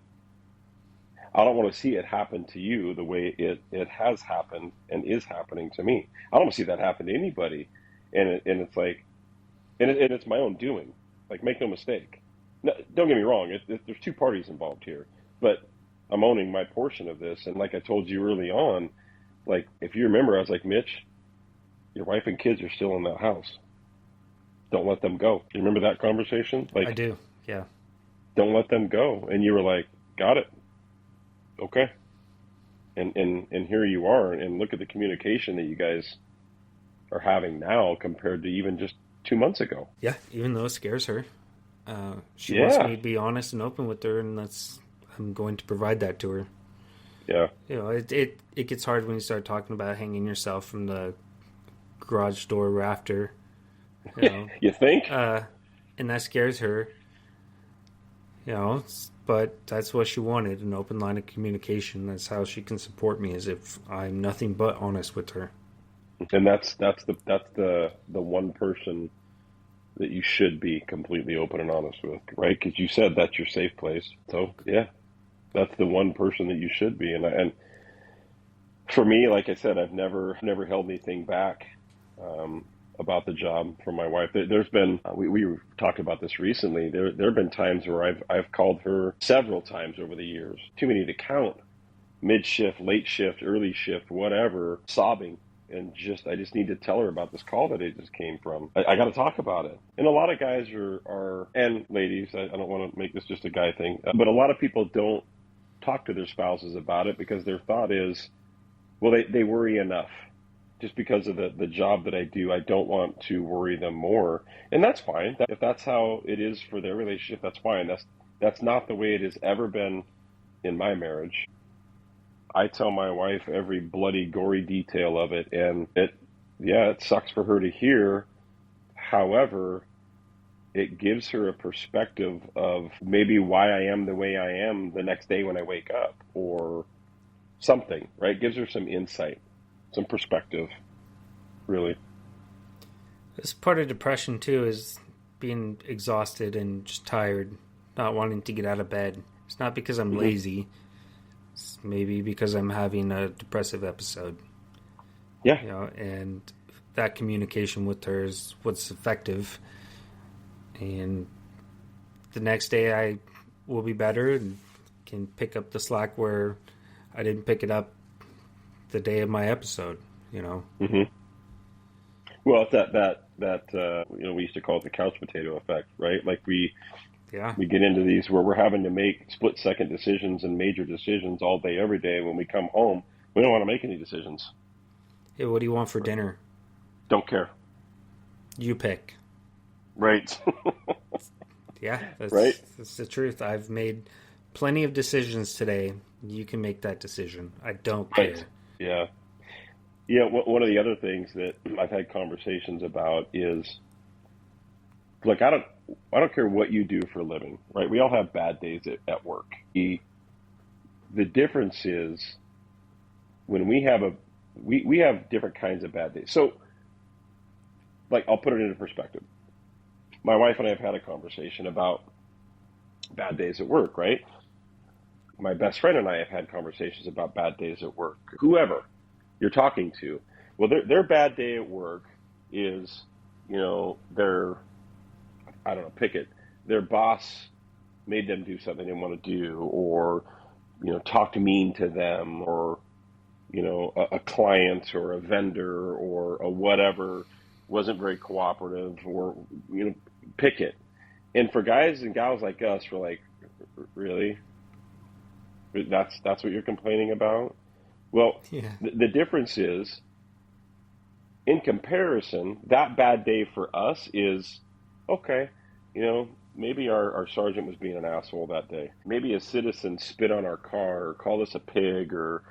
it happen to you the way it has happened and is happening to me. I don't want to see that happen to anybody. And it's like, and it's my own doing. Like, make no mistake. No, don't get me wrong. There's two parties involved here, but I'm owning my portion of this. And like I told you early on, like, if you remember, I was like, Mitch, your wife and kids are still in that house. Don't let them go. You remember that conversation? I Like, do. Yeah. don't let them go. And you were like, got it. Okay. And here you are. And look at the communication that you guys are having now compared to even just 2 months ago. Yeah. Even though it scares her, she wants Yeah. me to be honest and open with her, and I'm going to provide that to her. Yeah. It gets hard when you start talking about hanging yourself from the garage door rafter, You think? and that scares her, but that's what she wanted, an open line of communication. That's how she can support me, is if I'm nothing but honest with her. And that's the one person that you should be completely open and honest with, right? Because you said that's your safe place. So yeah, that's the one person that you should be. And for me, like I said, I've never held anything back about the job from my wife. There's been we talked about this recently. There have been times where I've called her several times over the years, too many to count, mid shift, late shift, early shift, whatever, sobbing. And I just need to tell her about this call that it just came from. I got to talk about it. And a lot of guys are and ladies, I don't want to make this just a guy thing, but a lot of people don't talk to their spouses about it because their thought is, well, they worry enough. Just because of the job that I do, I don't want to worry them more. And that's fine. If that's how it is for their relationship, that's fine. That's not the way it has ever been in my marriage. I tell my wife every bloody, gory detail of it, and it sucks for her to hear. However, it gives her a perspective of maybe why I am the way I am the next day when I wake up, or something, right? Gives her some insight, some perspective, really. This part of depression too is being exhausted and just tired, not wanting to get out of bed. It's not because I'm lazy. It's maybe because I'm having a depressive episode. Yeah. And that communication with her is what's effective. And the next day I will be better and can pick up the slack where I didn't pick it up the day of my episode, you know. Hmm. Well, it's that we used to call it the couch potato effect, right? Like Yeah. we get into these where we're having to make split second decisions and major decisions all day, every day. When we come home, we don't want to make any decisions. Hey, what do you want for dinner? Don't care. You pick. Right. Yeah, Right. that's the truth. I've made plenty of decisions today. You can make that decision. I don't care. Right. Yeah. Yeah. One of the other things that I've had conversations about is, look, I don't care what you do for a living, right? We all have bad days at work. The difference is when we have different kinds of bad days. So, like, I'll put it into perspective. My wife and I have had a conversation about bad days at work, right? My best friend and I have had conversations about bad days at work. Whoever you're talking to, well, their bad day at work is, their, I don't know, pick it. Their boss made them do something they didn't want to do, or, talked mean to them, or, a client or a vendor or a whatever wasn't very cooperative, or, pick it. And for guys and gals like us, we're like, really? That's what you're complaining about? Well, Yeah. the difference is, in comparison, that bad day for us is, okay, maybe our sergeant was being an asshole that day. Maybe a citizen spit on our car or called us a pig or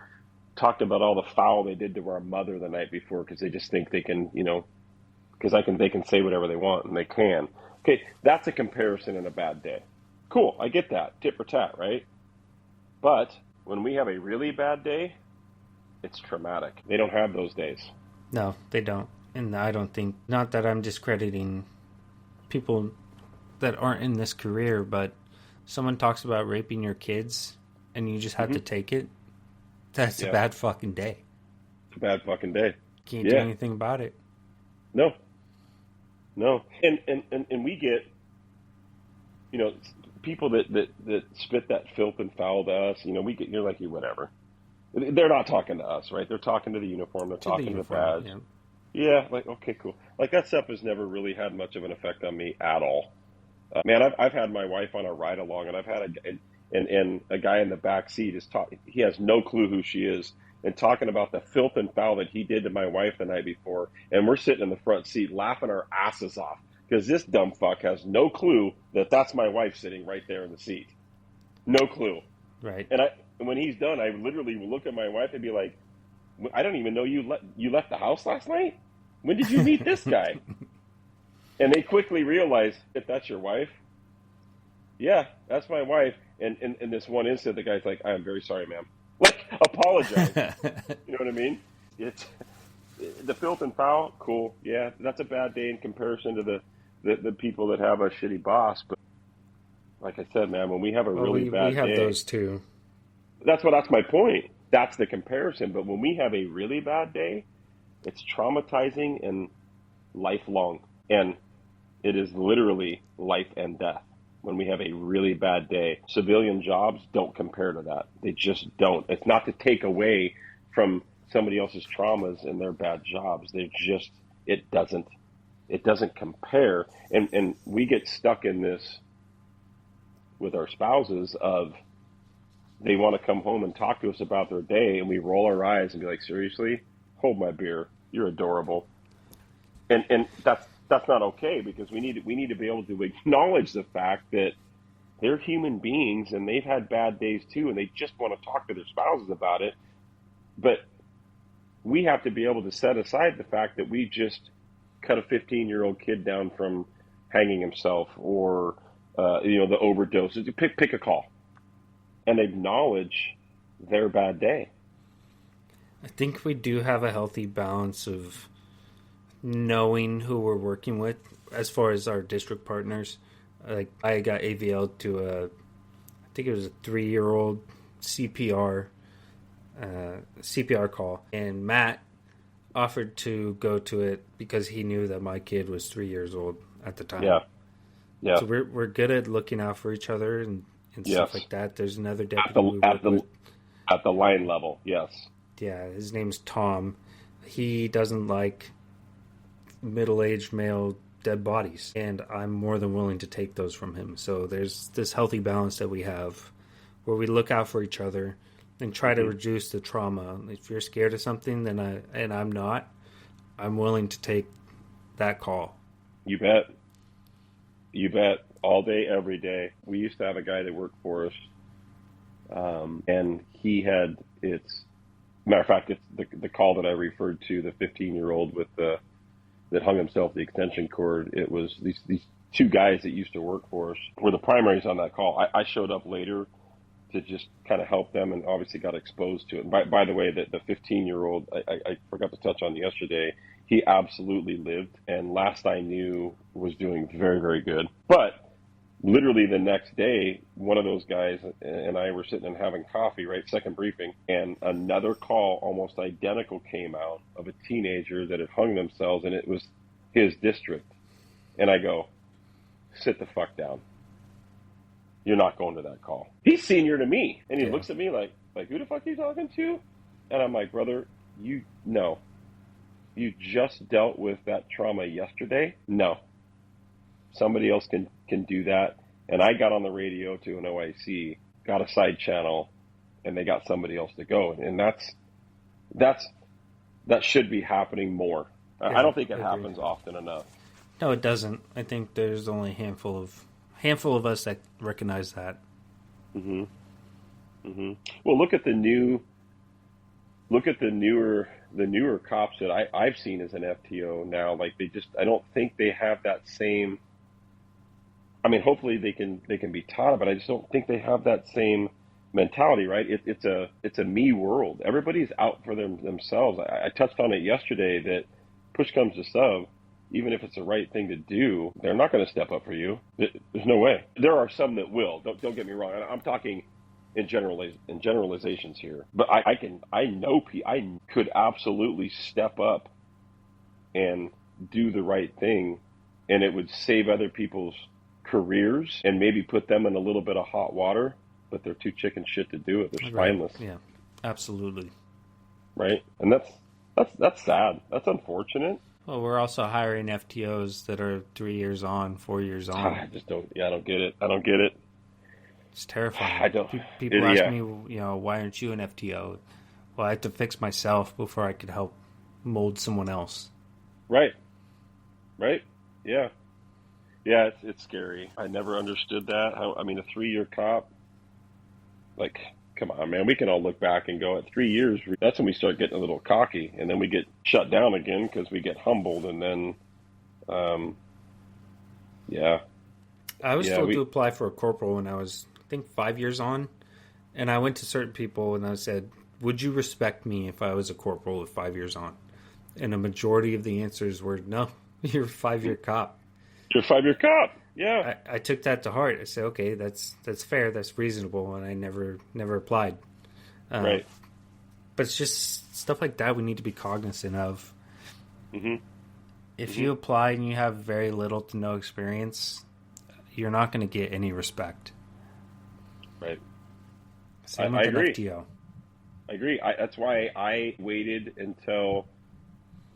talked about all the foul they did to our mother the night before because they just think they can, because they can say whatever they want, and they can. Okay, that's a comparison in a bad day. Cool, I get that. Tit for tat, right? But when we have a really bad day, it's traumatic. They don't have those days. No, they don't. And I don't think, not that I'm discrediting people that aren't in this career, but someone talks about raping your kids and you just have to take it. That's a bad fucking day. It's a bad fucking day. Can't do anything about it. No. And we get, people that spit that filth and foul to us, we get, you're like, whatever. They're not talking to us, right? They're talking to the uniform. They're talking to the badge. Yeah, like, okay, cool. Like, that stuff has never really had much of an effect on me at all. Man, I've had my wife on a ride along, and I've had a guy in the back seat he has no clue who she is, and talking about the filth and foul that he did to my wife the night before, and we're sitting in the front seat laughing our asses off because this dumb fuck has no clue that that's my wife sitting right there in the seat. No clue. Right. And when he's done, I literally will look at my wife and be like, I don't even know you left the house last night? When did you meet this guy? And they quickly realize, if that's your wife, yeah, that's my wife. And in this one instant, the guy's like, I'm very sorry, ma'am. Like, apologize. You know what I mean? It's the filth and foul, cool. Yeah, that's a bad day in comparison to the people that have a shitty boss. But like I said, man, when we have a really bad day. We have those too. That's my point. That's the comparison. But when we have a really bad day, it's traumatizing and lifelong. And it is literally life and death when we have a really bad day. Civilian jobs don't compare to that. They just don't. It's not to take away from somebody else's traumas and their bad jobs. It doesn't compare. And we get stuck in this with our spouses of, they want to come home and talk to us about their day, and we roll our eyes and be like, seriously? Hold my beer. You're adorable. And that's not okay, because we need to be able to acknowledge the fact that they're human beings and they've had bad days too, and they just want to talk to their spouses about it. But we have to be able to set aside the fact that we just cut a 15-year-old kid down from hanging himself, or the overdoses. Pick a call and acknowledge their bad day. I think we do have a healthy balance of knowing who we're working with as far as our district partners. Like, I got AVL to I think it was a 3-year-old CPR call, and Matt offered to go to it because he knew that my kid was 3 years old at the time. Yeah. So we're good at looking out for each other and stuff like that. There's another deputy we work with. At the line level, yes. Yeah, his name's Tom. He doesn't like middle-aged male dead bodies, and I'm more than willing to take those from him. So there's this healthy balance that we have where we look out for each other and try to reduce the trauma. If you're scared of something, and I'm not, I'm willing to take that call. You bet. You bet. All day, every day. We used to have a guy that worked for us, and he had, matter of fact, it's the call that I referred to, the 15-year-old with that hung himself the extension cord. It was these two guys that used to work for us were the primaries on that call. I showed up later to just kind of help them, and obviously got exposed to it. And by the way, the 15-year-old, I forgot to touch on yesterday, he absolutely lived, and last I knew was doing very, very good. But literally the next day, one of those guys and I were sitting and having coffee, right, second briefing, and another call almost identical came out of a teenager that had hung themselves, and it was his district. And I go, sit the fuck down. You're not going to that call. He's senior to me. And he looks at me like, who the fuck are you talking to? And I'm like, brother, you just dealt with that trauma yesterday? No. Somebody else can do that. And I got on the radio to an OIC, got a side channel, and they got somebody else to go. And that should be happening more. I don't think it happens often enough. No, it doesn't. I think there's only a handful of us that recognize that. Mm-hmm. Mm-hmm. Well, look at the newer cops that I've seen as an FTO now. Like, I don't think they have that same. I mean, hopefully they can be taught, but I just don't think they have that same mentality, right? It's a me world. Everybody's out for themselves. I touched on it yesterday that push comes to shove, even if it's the right thing to do, they're not going to step up for you. There's no way. There are some that will. Don't get me wrong. I'm talking in generalizations here, but I could absolutely step up and do the right thing, and it would save other people's careers and maybe put them in a little bit of hot water, but they're too chicken shit to do it. They're spineless. Right. Yeah, absolutely. Right, and that's sad. That's unfortunate. Well, we're also hiring FTOs that are 3 years on, 4 years on. I just don't. Yeah, I don't get it. It's terrifying. I don't. People ask me, why aren't you an FTO? Well, I had to fix myself before I could help mold someone else. Right. Yeah. Yeah, it's scary. I never understood that. A 3-year cop, like, come on, man. We can all look back and go, at 3 years, that's when we start getting a little cocky, and then we get shut down again because we get humbled, and then, yeah. I was told to apply for a corporal when I was, I think, 5 years on, and I went to certain people and I said, would you respect me if I was a corporal at 5 years on? And a majority of the answers were, no, you're a 5-year cop. You're a 5-year cop. Yeah. I took that to heart. I said, okay, that's fair, that's reasonable, and I never applied. Right. But it's just stuff like that we need to be cognizant of. Mm-hmm. If you apply and you have very little to no experience, you're not going to get any respect. Right. Same with an FTO. I agree. That's why I waited until...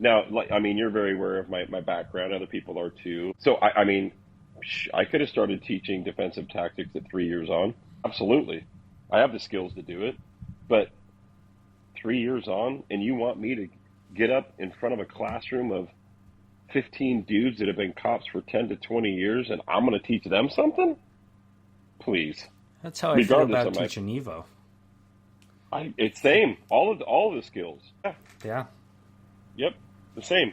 Now, you're very aware of my background. Other people are too. So, I could have started teaching defensive tactics at 3 years on. Absolutely. I have the skills to do it. But 3 years on, and you want me to get up in front of a classroom of 15 dudes that have been cops for 10 to 20 years, and I'm going to teach them something? Please. That's how I feel about teaching Evo. It's same. All of the skills. Yeah. Yep. The same.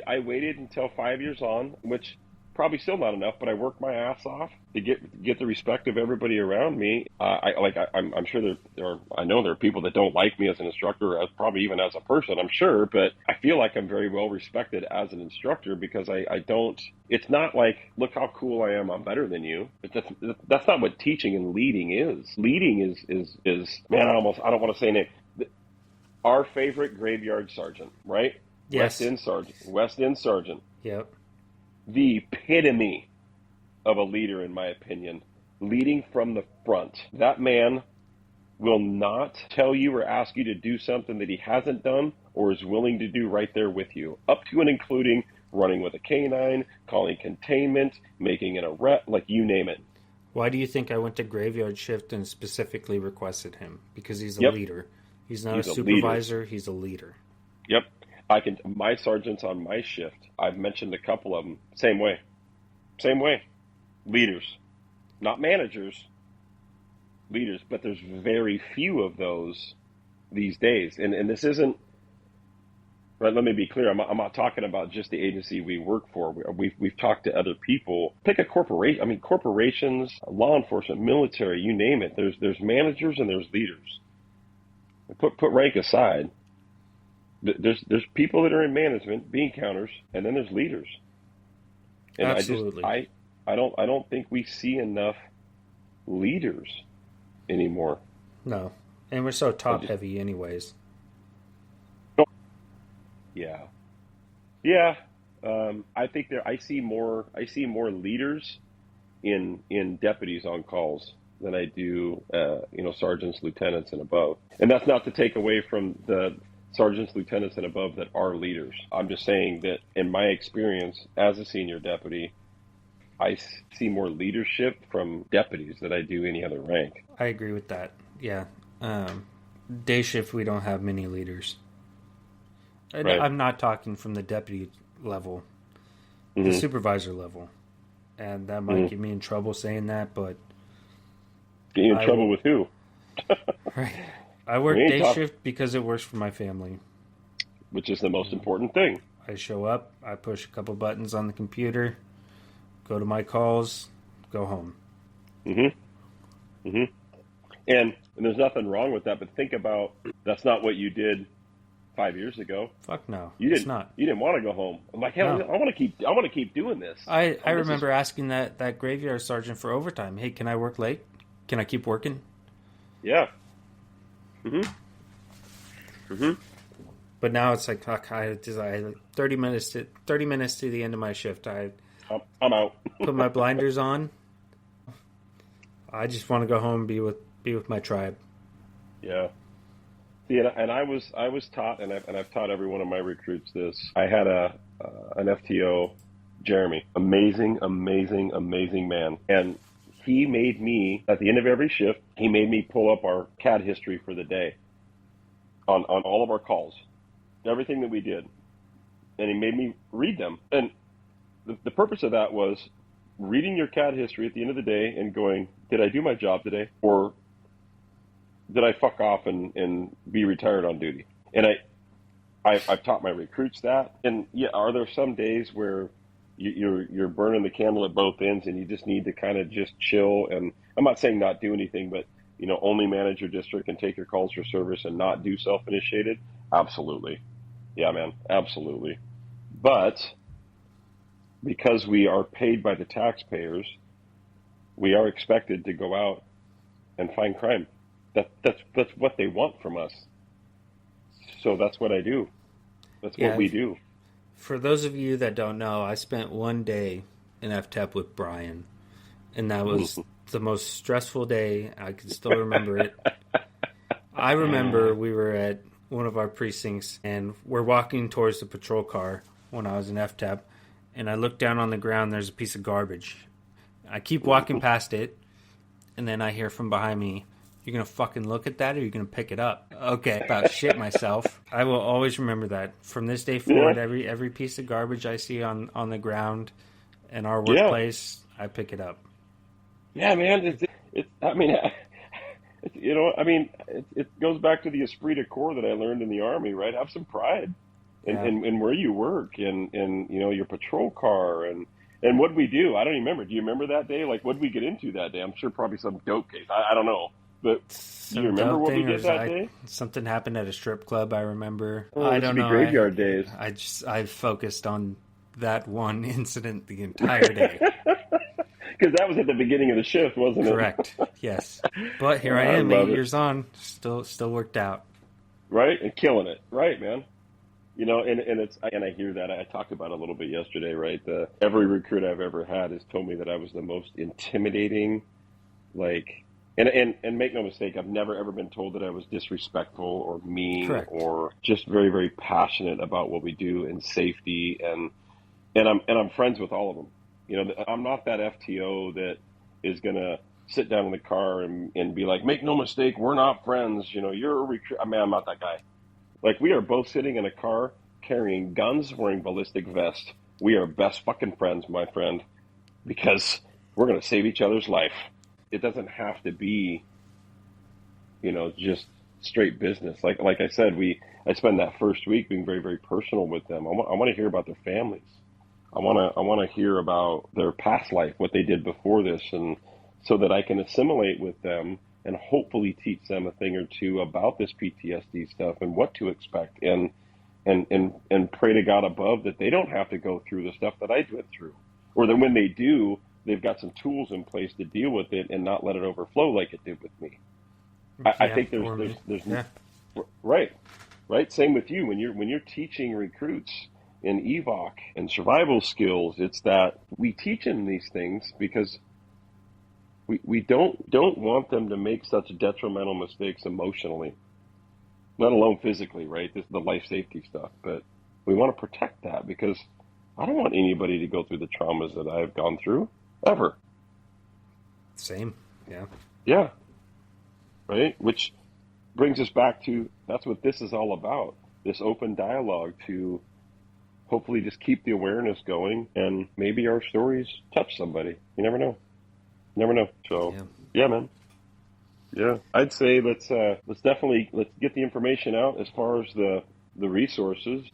I waited until 5 years on, which probably still not enough, but I worked my ass off to get the respect of everybody around me. I'm sure I know there are people that don't like me as an instructor, as probably even as a person, I'm sure, but I feel like I'm very well respected as an instructor because I don't. It's not like, look how cool I am, I'm better than you. That's not what teaching and leading is. Leading is man, I don't want to say name. Our favorite graveyard sergeant, right? Yes. West End Sergeant. Yep. The epitome of a leader, in my opinion. Leading from the front. That man will not tell you or ask you to do something that he hasn't done or is willing to do right there with you, up to and including running with a canine, calling containment, making an arrest, like you name it. Why do you think I went to graveyard shift and specifically requested him? Because he's a Yep. leader. He's not He's a a leader. supervisor, he's a leader. Yep. My sergeants on my shift, I've mentioned a couple of them, same way. Leaders, not managers, leaders, but there's very few of those these days. And this isn't, right, let me be clear. I'm not talking about just the agency we work for. We've talked to other people. Pick a corporation. I mean, corporations, law enforcement, military, you name it. There's managers and there's leaders. Put rank aside. There's people that are in management, bean counters, and then there's leaders. And Absolutely. I don't think we see enough leaders anymore. No. And we're so top heavy anyways. Yeah. I think I see more leaders in deputies on calls than I do, sergeants, lieutenants, and above. And that's not to take away from the sergeants, lieutenants, and above that are leaders. I'm just saying that in my experience as a senior deputy, I see more leadership from deputies than I do any other rank. I agree with that. Yeah. Day shift, we don't have many leaders. Right. I'm not talking from the deputy level, the supervisor level. And that might get me in trouble saying that, but... Get you in trouble with who? Right. I work day shift because it works for my family. Which is the most important thing. I show up, I push a couple buttons on the computer, go to my calls, go home. And there's nothing wrong with that, but think about, that's not what you did 5 years ago. Fuck no. It's not. You didn't want to go home. I'm like, hell, no. I want to keep doing this. I remember asking that graveyard sergeant for overtime. Hey, can I work late? Can I keep working? Yeah. But now it's like, fuck, I 30 minutes to the end of my shift. I'm out. Put my blinders on. I just want to go home and be with my tribe. Yeah. See, and I was taught, and I've taught every one of my recruits this. I had an FTO, Jeremy, amazing man, and he made me, at the end of every shift, he made me pull up our CAD history for the day on all of our calls, everything that we did, and he made me read them. And the purpose of that was reading your CAD history at the end of the day and going, did I do my job today, or did I fuck off and be retired on duty? And I've taught my recruits that. And yeah, are there some days where you're burning the candle at both ends and you just need to kind of just chill? And I'm not saying not do anything, but only manage your district and take your calls for service and not do self-initiated? Absolutely. Yeah, man, absolutely. But because we are paid by the taxpayers, we are expected to go out and find crime. That's what they want from us. So that's what I do. That's what we do. For those of you that don't know, I spent one day in FTEP with Brian, and that was the most stressful day. I can still remember it. I remember we were at one of our precincts, and we're walking towards the patrol car when I was in FTEP, and I look down on the ground, there's a piece of garbage. I keep walking past it, and then I hear from behind me, you're going to fucking look at that or you're going to pick it up? Okay, about shit myself. I will always remember that. From this day forward, every piece of garbage I see on the ground in our workplace, I pick it up. Yeah, man. It goes back to the esprit de corps that I learned in the Army, right? Have some pride in where you work and your patrol car and what'd we do? I don't even remember. Do you remember that day? Like, what'd we get into that day? I'm sure probably some dope case. I don't know. But do you remember what we did that day? Something happened at a strip club, I remember. Oh, I don't know. Graveyard days. I focused on that one incident the entire day. Because that was at the beginning of the shift, wasn't it? Correct. Yes. But here I am, 8 years on, still worked out. Right? And killing it. Right, man. And I hear that. I talked about it a little bit yesterday, right? Every recruit I've ever had has told me that I was the most intimidating, And make no mistake, I've never ever been told that I was disrespectful or mean Correct. or just very, very passionate about what we do and safety. And I'm friends with all of them. I'm not that FTO that is gonna sit down in the car and be like, make no mistake, we're not friends. You're a recruit. I mean, I'm not that guy. Like, we are both sitting in a car carrying guns, wearing ballistic vests. We are best fucking friends, my friend, because we're gonna save each other's life. It doesn't have to be, just straight business. Like I said, I spend that first week being very, very personal with them. I want to hear about their families. I want to hear about their past life, what they did before this, and so that I can assimilate with them and hopefully teach them a thing or two about this PTSD stuff and what to expect, and pray to God above that they don't have to go through the stuff that I went through, or that when they do, they've got some tools in place to deal with it and not let it overflow like it did with me. I Yeah, think there's or me. there's Yeah. right. Right. Same with you. When you're teaching recruits in EVOC and survival skills, it's that we teach them these things because we don't want them to make such detrimental mistakes emotionally, let alone physically, right? This is the life safety stuff. But we want to protect that because I don't want anybody to go through the traumas that I've gone through ever. Same. Yeah. Yeah. Right. Which brings us back to that's what this is all about. This open dialogue to hopefully just keep the awareness going, and maybe our stories touch somebody. You never know. Never know. So Yeah. yeah, man. Yeah, I'd say let's get the information out as far as the resources.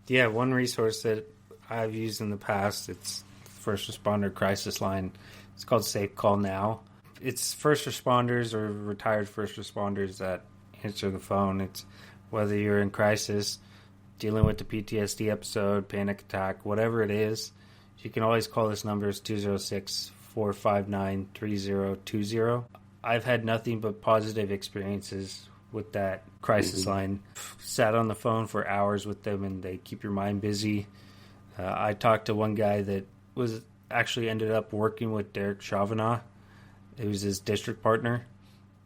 Yeah. One resource that I've used in the past, it's first responder crisis line. It's called Safe Call Now. It's first responders or retired first responders that answer the phone. It's whether you're in crisis, dealing with the PTSD episode, panic attack, whatever it is, you can always call this number. It's 206-459-3020. I've had nothing but positive experiences with that crisis Hmm. line. Sat on the phone for hours with them, and they keep your mind busy. I talked to one guy that was actually ended up working with Derek Chavanagh. It was his district partner.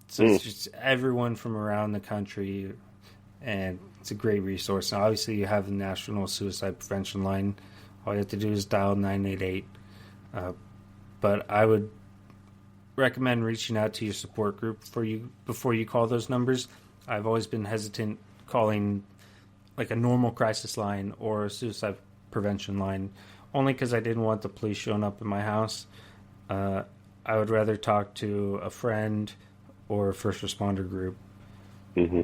So Mm. it's just everyone from around the country, and it's a great resource. Now, obviously, you have the National Suicide Prevention Line. All you have to do is dial 988. But I would recommend reaching out to your support group before you call those numbers. I've always been hesitant calling like a normal crisis line or a suicide prevention line, only because I didn't want the police showing up in my house. Uh, I would rather talk to a friend or a first responder group Hmm.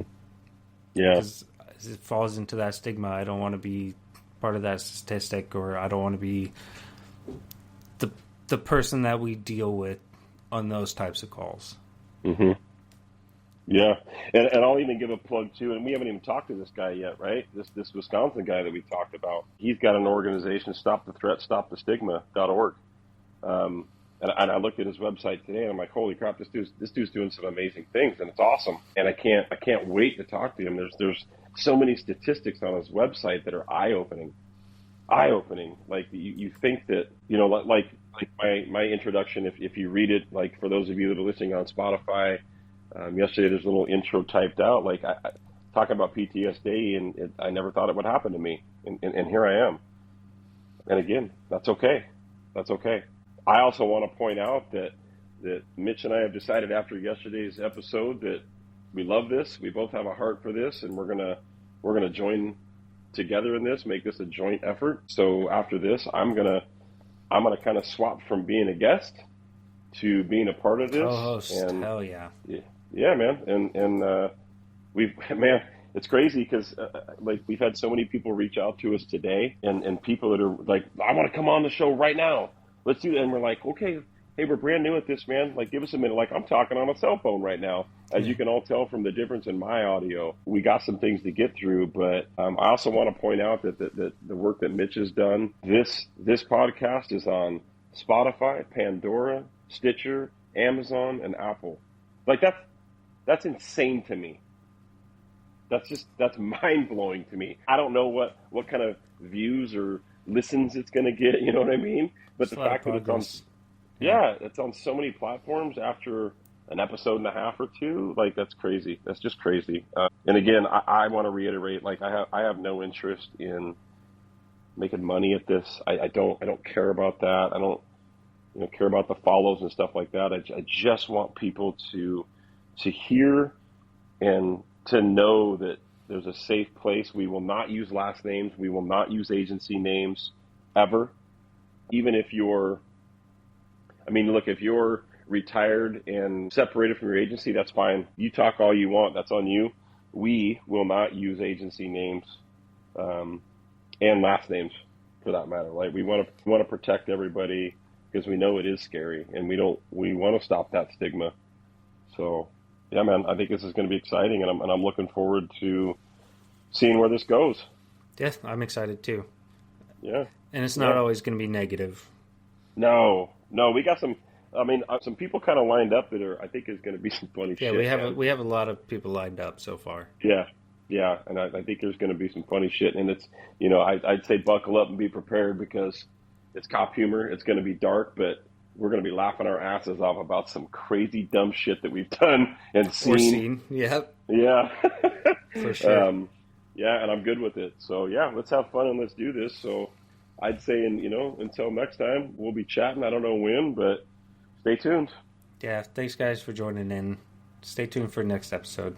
Yeah. because it falls into that stigma. I don't want to be part of that statistic, or I don't want to be the the person that we deal with on those types of calls. Hmm. Yeah. And I'll even give a plug too. And we haven't even talked to this guy yet, right? This Wisconsin guy that we talked about. He's got an organization, stopthethreat.org. And I looked at his website today, and I'm like, holy crap, this dude's doing some amazing things, and it's awesome. And I can't wait to talk to him. There's so many statistics on his website that are eye opening. Like you think that like my introduction. If you read it, like for those of you that are listening on Spotify, yesterday there's a little intro typed out. Like I talking about PTSD, and I never thought it would happen to me, and here I am. And again, that's okay. That's okay. I also want to point out that Mitch and I have decided after yesterday's episode that we love this. We both have a heart for this, and we're gonna join together in this, make this a joint effort. So after this, I'm gonna kind of swap from being a guest to being a part of this. Co-host, And hell yeah. yeah, man, and we've man, it's crazy because like we've had so many people reach out to us today, and people that are like, I want to come on the show right now. Let's do that. And we're like, okay, hey, we're brand new at this, man. Like, give us a minute. Like, I'm talking on a cell phone right now. As you can all tell from the difference in my audio, we got some things to get through. But I also want to point out that the work that Mitch has done, this podcast is on Spotify, Pandora, Stitcher, Amazon, and Apple. Like, that's insane to me. That's mind blowing to me. I don't know what kind of views or listens it's going to get. You know what I mean? But It's the a lot of fact that it's on, progress. Yeah. yeah, it's on so many platforms after an episode and a half or two. Like, that's crazy. That's just crazy. And again, I want to reiterate, like, I have no interest in making money at this. I don't care about that. I don't, care about the follows and stuff like that. I just want people to hear and to know that there's a safe place. We will not use last names. We will not use agency names ever. Even if look, if you're retired and separated from your agency, that's fine. You talk all you want. That's on you. We will not use agency names and last names, for that matter. Like, we want to protect everybody because we know it is scary, and we want to stop that stigma. So, yeah, man, I think this is going to be exciting, and I'm looking forward to seeing where this goes. Yeah, I'm excited too. Yeah, and it's not always going to be negative. No, we got some. Some people kind of lined up that I think is going to be some funny shit. Yeah, we have a lot of people lined up so far. Yeah, and I think there's going to be some funny shit, and it's, I'd say buckle up and be prepared because it's cop humor. It's going to be dark, but we're going to be laughing our asses off about some crazy dumb shit that we've done and seen. Yeah, for sure. Yeah, and I'm good with it. So yeah, let's have fun and let's do this. So I'd say, until next time, we'll be chatting. I don't know when, but stay tuned. Yeah, thanks guys for joining in. Stay tuned for next episode.